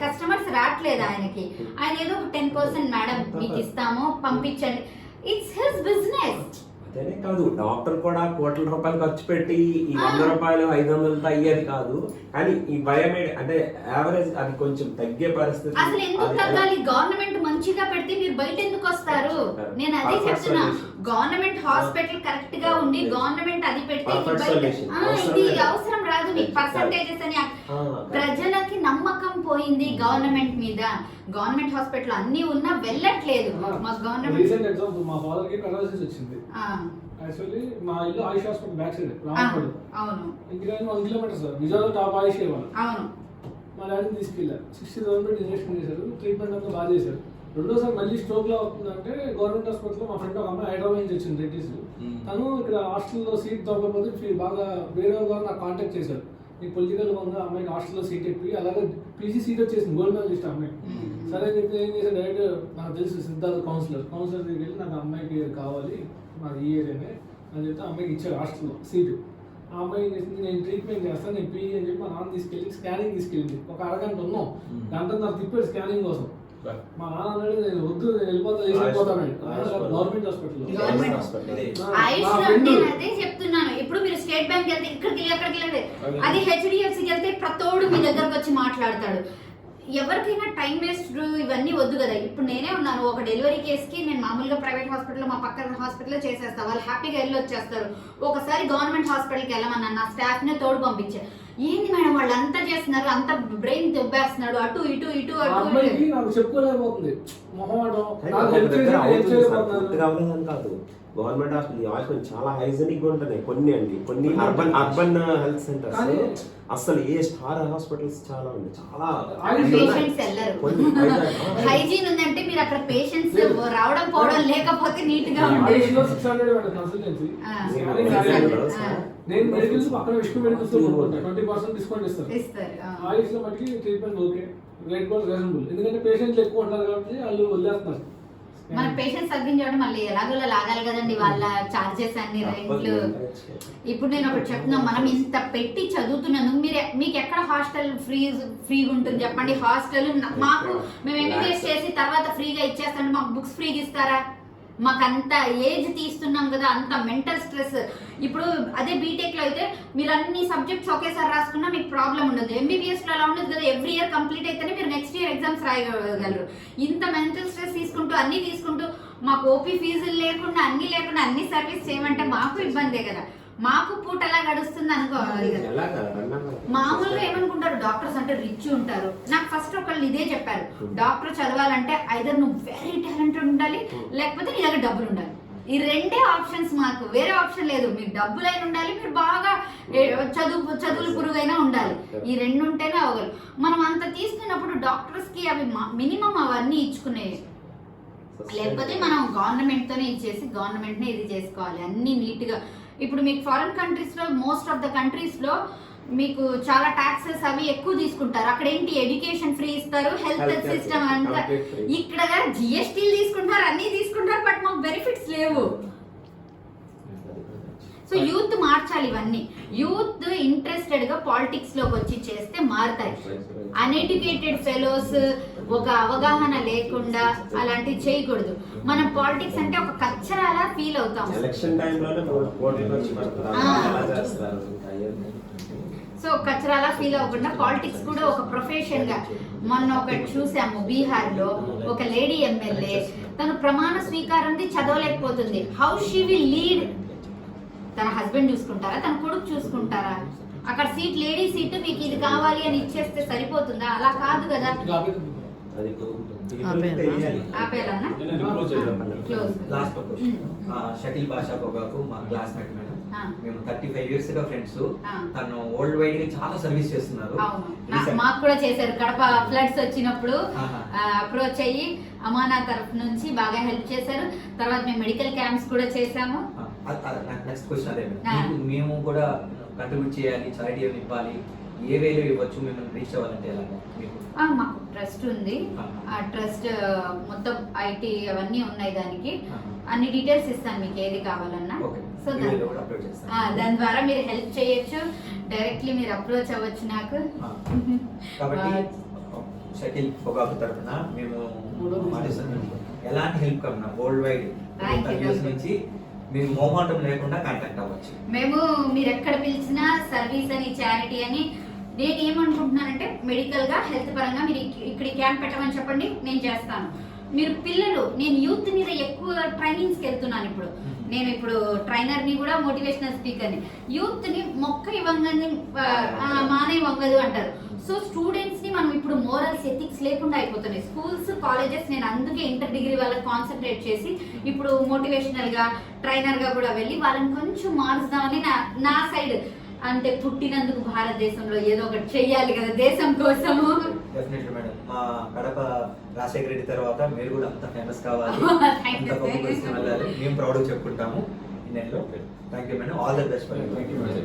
కస్టమర్స్ రావట్లేదు ఆయనకి, ఆయన ఏదో 10% మేడం మీకు ఇస్తాము పంపించండి, ఇట్స్ హిస్ బిజినెస్. అదేనే కాదు, డాక్టర్ కూడా కోట్ల రూపాయలు ఖర్చు పెట్టి ఈ 100 రూపాయలు 500 అయ్యేది కాదు, కానీ ఈ బయోమెడ్ అంటే యావరేజ్ అది కొంచెం తగ్గే పరిస్థితి. అసలు ఎందుకు తగ్గాలి? గవర్నమెంట్ మంచిగా పెడితే మీరు బయట ఎందుకు వస్తారు? నేను అదే చెప్తున్నా, గవర్నమెంట్ హాస్పిటల్ కరెక్ట్ గా ఉండి గవర్నమెంట్ అది పెడితే ఇది అవసరం రాదు. మీకు పర్సంటేజెస్ అని ప్రజలకి నమ్మకం పోయింది గవర్నమెంట్ మీద. గవర్నమెంట్ హాస్పిటల్ అన్ని ఉన్నా వెళ్ళట్లేదు. మా గవర్నమెంట్ మా ఫాదర్ కి పెరాలసిస్ వచ్చింది. యాక్చువల్లీ మా ఇల్లు ఆయుష్ హాస్పిటల్ బ్యాక్ సైడ్ రామపడు. అవును, ఇంటికి 1 కిలోమీటర్ సార్. నిజాలు టాప్ ఆయుష్ ఇవ్వాలి. అవును, మా డాడీని తీసుకెళ్ళారు. 60,000 పెట్టి ఇంజెక్షన్ చేశారు, ట్రీట్మెంట్ అంతా బాగా చేశారు. రెండోసారి మళ్ళీ స్ట్రోక్ లో అవుతుందంటే గవర్నమెంట్ హాస్పిటల్లో మా ఫ్రెండ్ ఒక అమ్మాయి హైదరాబాద్ నుంచి వచ్చింది రెడ్డిస్. తను ఇక్కడ హాస్టల్లో సీట్ దొరకకపోతే బాగా వేరే వాళ్ళు నాకు కాంటాక్ట్ చేశారు, నీకు పొలిటికల్గా ఉందా అమ్మాయికి హాస్టల్లో సీట్ ఎక్కి, అలాగే పీజీ సీట్ వచ్చేసింది, గోల్డ్ మెడలిస్ట్ అమ్మాయి. సరే చెప్పి ఏం చేశాను, డైరెక్ట్ నాకు తెలుసు సిద్ధార్థ కౌన్సిలర్ దగ్గరికి వెళ్ళి నాకు అమ్మాయికి కావాలి మాది ఈ ఏరియానే అని చెప్తే అమ్మాయికి ఇచ్చాడు హాస్టల్లో సీటు. ఆ అమ్మాయి ఏం చేసింది, నేను ట్రీట్మెంట్ చేస్తాను, నేను పీజీ అని చెప్పి మా నాన్న తీసుకెళ్ళి స్కానింగ్ తీసుకెళ్ళింది. ఒక అరగంట ఉన్నాం, గంటన్నర తిప్పాడు స్కానింగ్ కోసం. మా నాన్న అన్నాడు నేను వద్దు, నేను వెళ్ళిపోతాను. గవర్నమెంట్ హాస్పిటల్ అదే చెప్తున్నాను. ఇప్పుడు మీరు స్టేట్ బ్యాంక్ వెళ్తే ఇక్కడికి వెళ్ళి అది హెచ్డిఎఫ్సికి వెళ్తే ప్రతోడు మీ దగ్గరకు వచ్చి మాట్లాడతాడు. ఎవరికైనా టైం వేస్ట్ ఇవన్నీ వద్దు కదా. ఇప్పుడు నేనే ఉన్నాను, ఒక డెలివరీ కేసుకి నేను మామూలుగా ప్రైవేట్ హాస్పిటల్లో మా పక్కన హాస్పిటల్లో చేసేస్తాను, వాళ్ళు హ్యాపీగా వెళ్ళి వచ్చేస్తారు. ఒకసారి గవర్నమెంట్ హాస్పిటల్కి వెళ్ళమన్నాను, నా స్టాఫ్నే తోడు పంపించారు. ఏంది మేడం వాళ్ళు అంతా చేస్తున్నారు, అంత బ్రెయిన్ దొబ్బేస్తున్నాడు, అటు ఇటు ఇటు అటు నాకు చెప్పుకోలేకపోతుంది. కాదు, గవర్నమెంట్ హాస్పిటల్ చాలా హైజీనిక్ ఉంటుంది. కొన్ని అర్బన్ హెల్త్ సెంటర్స్ అసలు ఏ స్టార్ హాస్పిటల్స్ చాలా ఉంది, చాలా పేషెంట్స్ వెళ్ళరు. హైజీన్ ఉందంటే మీరు అక్కడ పేషెంట్స్ రావడం పోవడం లేకపోతే నీట్ గా ఉంటుంది. నేను మెడికల్స్ పక్కన విష్ణు మెడికల్స్ 20% డిస్కౌంట్ ఇస్తారు. ఆయుష్ లో మటుకి ట్రీట్మెంట్ ఓకే, రేట్ కూడా రీజనబుల్. ఎందుకంటే పేషెంట్లు ఎక్కువ ఉంటారు కాబట్టి వాళ్ళు వదిలేస్తున్నారు. మన పేషెంట్స్ తగ్గించడం మళ్ళీ ఎలాగో లాగాలి కదండి వాళ్ళ చార్జెస్ అన్ని రెంట్లు. ఇప్పుడు నేను ఒకటి చెప్తున్నాం, మనం ఇంత పెట్టి చదువుతున్నాను, మీకు ఎక్కడ హాస్టల్ ఫ్రీగా ఉంటుంది చెప్పండి? హాస్టల్ మాకు మేము ఎంబీబీఎస్ చేసి తర్వాత ఫ్రీగా ఇచ్చేస్తాను, మాకు బుక్స్ ఫ్రీగా ఇస్తారా? మాకంత ఏజ్ తీస్తున్నాం కదా, అంత మెంటల్ స్ట్రెస్. ఇప్పుడు అదే బీటెక్ లో అయితే మీరు అన్ని సబ్జెక్ట్స్ ఒకేసారి రాసుకున్నా మీకు ప్రాబ్లం ఉండదు. ఎంబీబీఎస్ లో అలా ఉండదు కదా, ఎవ్రీ ఇయర్ కంప్లీట్ అయితేనే మీరు నెక్స్ట్ ఇయర్ ఎగ్జామ్స్ రాయగలరు. ఇంత మెంటల్ స్ట్రెస్ తీసుకుంటూ అన్ని తీసుకుంటూ మాకు ఓపీ ఫీజులు లేకుండా అన్ని సర్వీస్ చేయమంటే మాకు ఇబ్బందే కదా. మాకు పూట ఎలా గడుస్తుంది అనుకోవాలి కదా. మామూలుగా ఏమనుకుంటారు, డాక్టర్స్ అంటే రిచ్ ఉంటారు. నాకు ఫస్ట్ ఒకళ్ళు ఇదే చెప్పారు, డాక్టర్ చదవాలంటే ఐదర్ నువ్వు వెరీ టాలెంటెడ్ ఉండాలి, లేకపోతే నీ దగ్గర డబ్బులు ఉండాలి. ఈ రెండే ఆప్షన్స్, మాకు వేరే ఆప్షన్ లేదు. మీరు డబ్బులైనా ఉండాలి, మీరు బాగా చదువులు పురుగైనా ఉండాలి. ఈ రెండు ఉంటేనే అవ్వగలరు. మనం అంత తీసుకున్నప్పుడు డాక్టర్స్ కి అవి మినిమం అవన్నీ ఇచ్చుకునేవి. లేకపోతే మనం గవర్నమెంట్ తోనే ఇచ్చేసి గవర్నమెంట్ నే ఇది చేసుకోవాలి అన్ని నీట్ గా. ఇప్పుడు మీకు ఫారిన్ కంట్రీస్ లో, మోస్ట్ ఆఫ్ ద కంట్రీస్ లో మీకు చాలా టాక్సెస్ అవి ఎక్కువ తీసుకుంటారు. అక్కడ ఏంటి, ఎడ్యుకేషన్ ఫ్రీ ఇస్తారు, హెల్త్ సిస్టమ్ అంతా. ఇక్కడ జిఎస్టీలు తీసుకుంటారు, అన్ని తీసుకుంటారు, బట్ మాకు బెనిఫిట్స్ లేవు. సో యూత్ మార్చాలి ఇవన్నీ. యూత్ ఇంట్రెస్టెడ్ గా పాలిటిక్స్ లోకి వచ్చి చేస్తే మారుతాయి. అన్ఎడ్యుకేటెడ్ ఫెలోస్, ఒక అవగాహన లేకుండా అలాంటివి చేయకూడదు. మనం పాలిటిక్స్ అంటే ఒక కచ్చరాలా ఫీల్ అవుతాం. ఎలక్షన్ టైంలోనే సో కచ్చరాలా ఫీల్ అవ్వకుండా పాలిటిక్స్ కూడా ఒక ప్రొఫెషన్ గా. మొన్న ఒకటి చూసాము, బీహార్ లో ఒక లేడీ ఎమ్మెల్యే, తను ప్రమాణ స్వీకారంది చదవలేకపోతుంది. How she will lead? తన హస్బెండ్ చూసుకుంటారా, తన కొడుకు చూసుకుంటారా? అక్కడ సీట్, లేడీ సీట్, మీకు ఇది కావాలి అని ఇచ్చేస్తే సరిపోతుందా? అలా కాదు కదా. ఆపేయాలన్నా క్లోజ్. లాస్ట్ షకిల్ బాషా బాబు మా క్లాస్మేట్ మేడం. మేము 35 years గా ఫ్రెండ్స్. తను వరల్డ్ వైడ్ గా చాలా సర్వీస్ చేస్తున్నారు. మాకు కూడా చేశారు. కడప ఫ్లడ్స్ వచ్చినప్పుడు అప్రోచ్ అయ్యి అమానా తరఫు నుంచి బాగా హెల్ప్ చేశారు. తర్వాత మేము మెడికల్ క్యాంప్స్ కూడా చేసాము. నెక్స్ట్ క్వశ్చన్ అదే, మేము కూడా కంట్రిబ్యూట్ చేయాలి, చారిటీ ఇవ్వాలి, ఏ వేలో ఇవ్వచ్చు, మిమ్మల్ని రీచ్ అవ్వాలంటే ఎలాగా? మాకు ట్రస్ట్ ఉంది. ఆ ట్రస్ట్ మొత్తం ఐటీ అవన్నీ ఉన్నాయి. దానికి అన్ని డీటెయిల్స్ ఇస్తాను మీకు ఏది కావాలన్నా. సో దాని ద్వారా మీరు హెల్ప్ చేయొచ్చు, డైరెక్ట్లీ మీరు అప్రోచ్ అవ్వచ్చు నాకు. కాబట్టి షకిల్ బాబు తరఫున మేము ఎలాంటి హెల్ప్ కన్నా వరల్డ్ వైడ్ నుంచి మీరు మోహమాటం లేకుండా కాంటాక్ట్ అవ్వచ్చు. మేము మీరు ఎక్కడ పిలిచినా సర్వీస్ అని, చారిటీ అని. నేను ఏమనుకుంటున్నానంటే మెడికల్ గా, హెల్త్ పరంగా మీరు ఇక్కడ క్యాంప్ పెట్టమని చెప్పండి, నేను చేస్తాను. మీరు పిల్లలు, నేను యూత్ మీద ఎక్కువ ట్రైనింగ్స్కి వెళ్తున్నాను. నేను ఇప్పుడు ట్రైనర్ ని కూడా, మోటివేషనల్ స్పీకర్ ని. యూత్ ని మొక్క ఇవ్వంగానే మానే వంగదు అంటారు. సో స్టూడెంట్స్ ని మనం ఇప్పుడు మోరల్స్, ఎథిక్స్ లేకుండా అయిపోతున్నాయి స్కూల్స్, కాలేజెస్. నేను అందుకే ఇంటర్ డిగ్రీ వాళ్ళకి కాన్సన్ట్రేట్ చేసి ఇప్పుడు మోటివేషనల్ గా, ట్రైనర్ గా కూడా వెళ్ళి వాళ్ళని కొంచెం మారుస్తామని నా సైడ్. అంటే పుట్టినందుకు భారతదేశంలో ఏదో ఒకటి చెయ్యాలి కదా దేశం కోసము. Definitely madam. మా కడప రాజశేఖర రెడ్డి తర్వాత మీరు కూడా అంత ఫేమస్ కావాలి, అంత గొప్ప వెళ్ళాలి, మేము ప్రౌడ్ గా చెప్పుకుంటాము ఈ నెలలో. Thank you madam, all the best for you.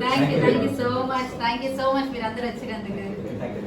Thank you so much, మీరు అందరూ వచ్చినందుకు. Thank you.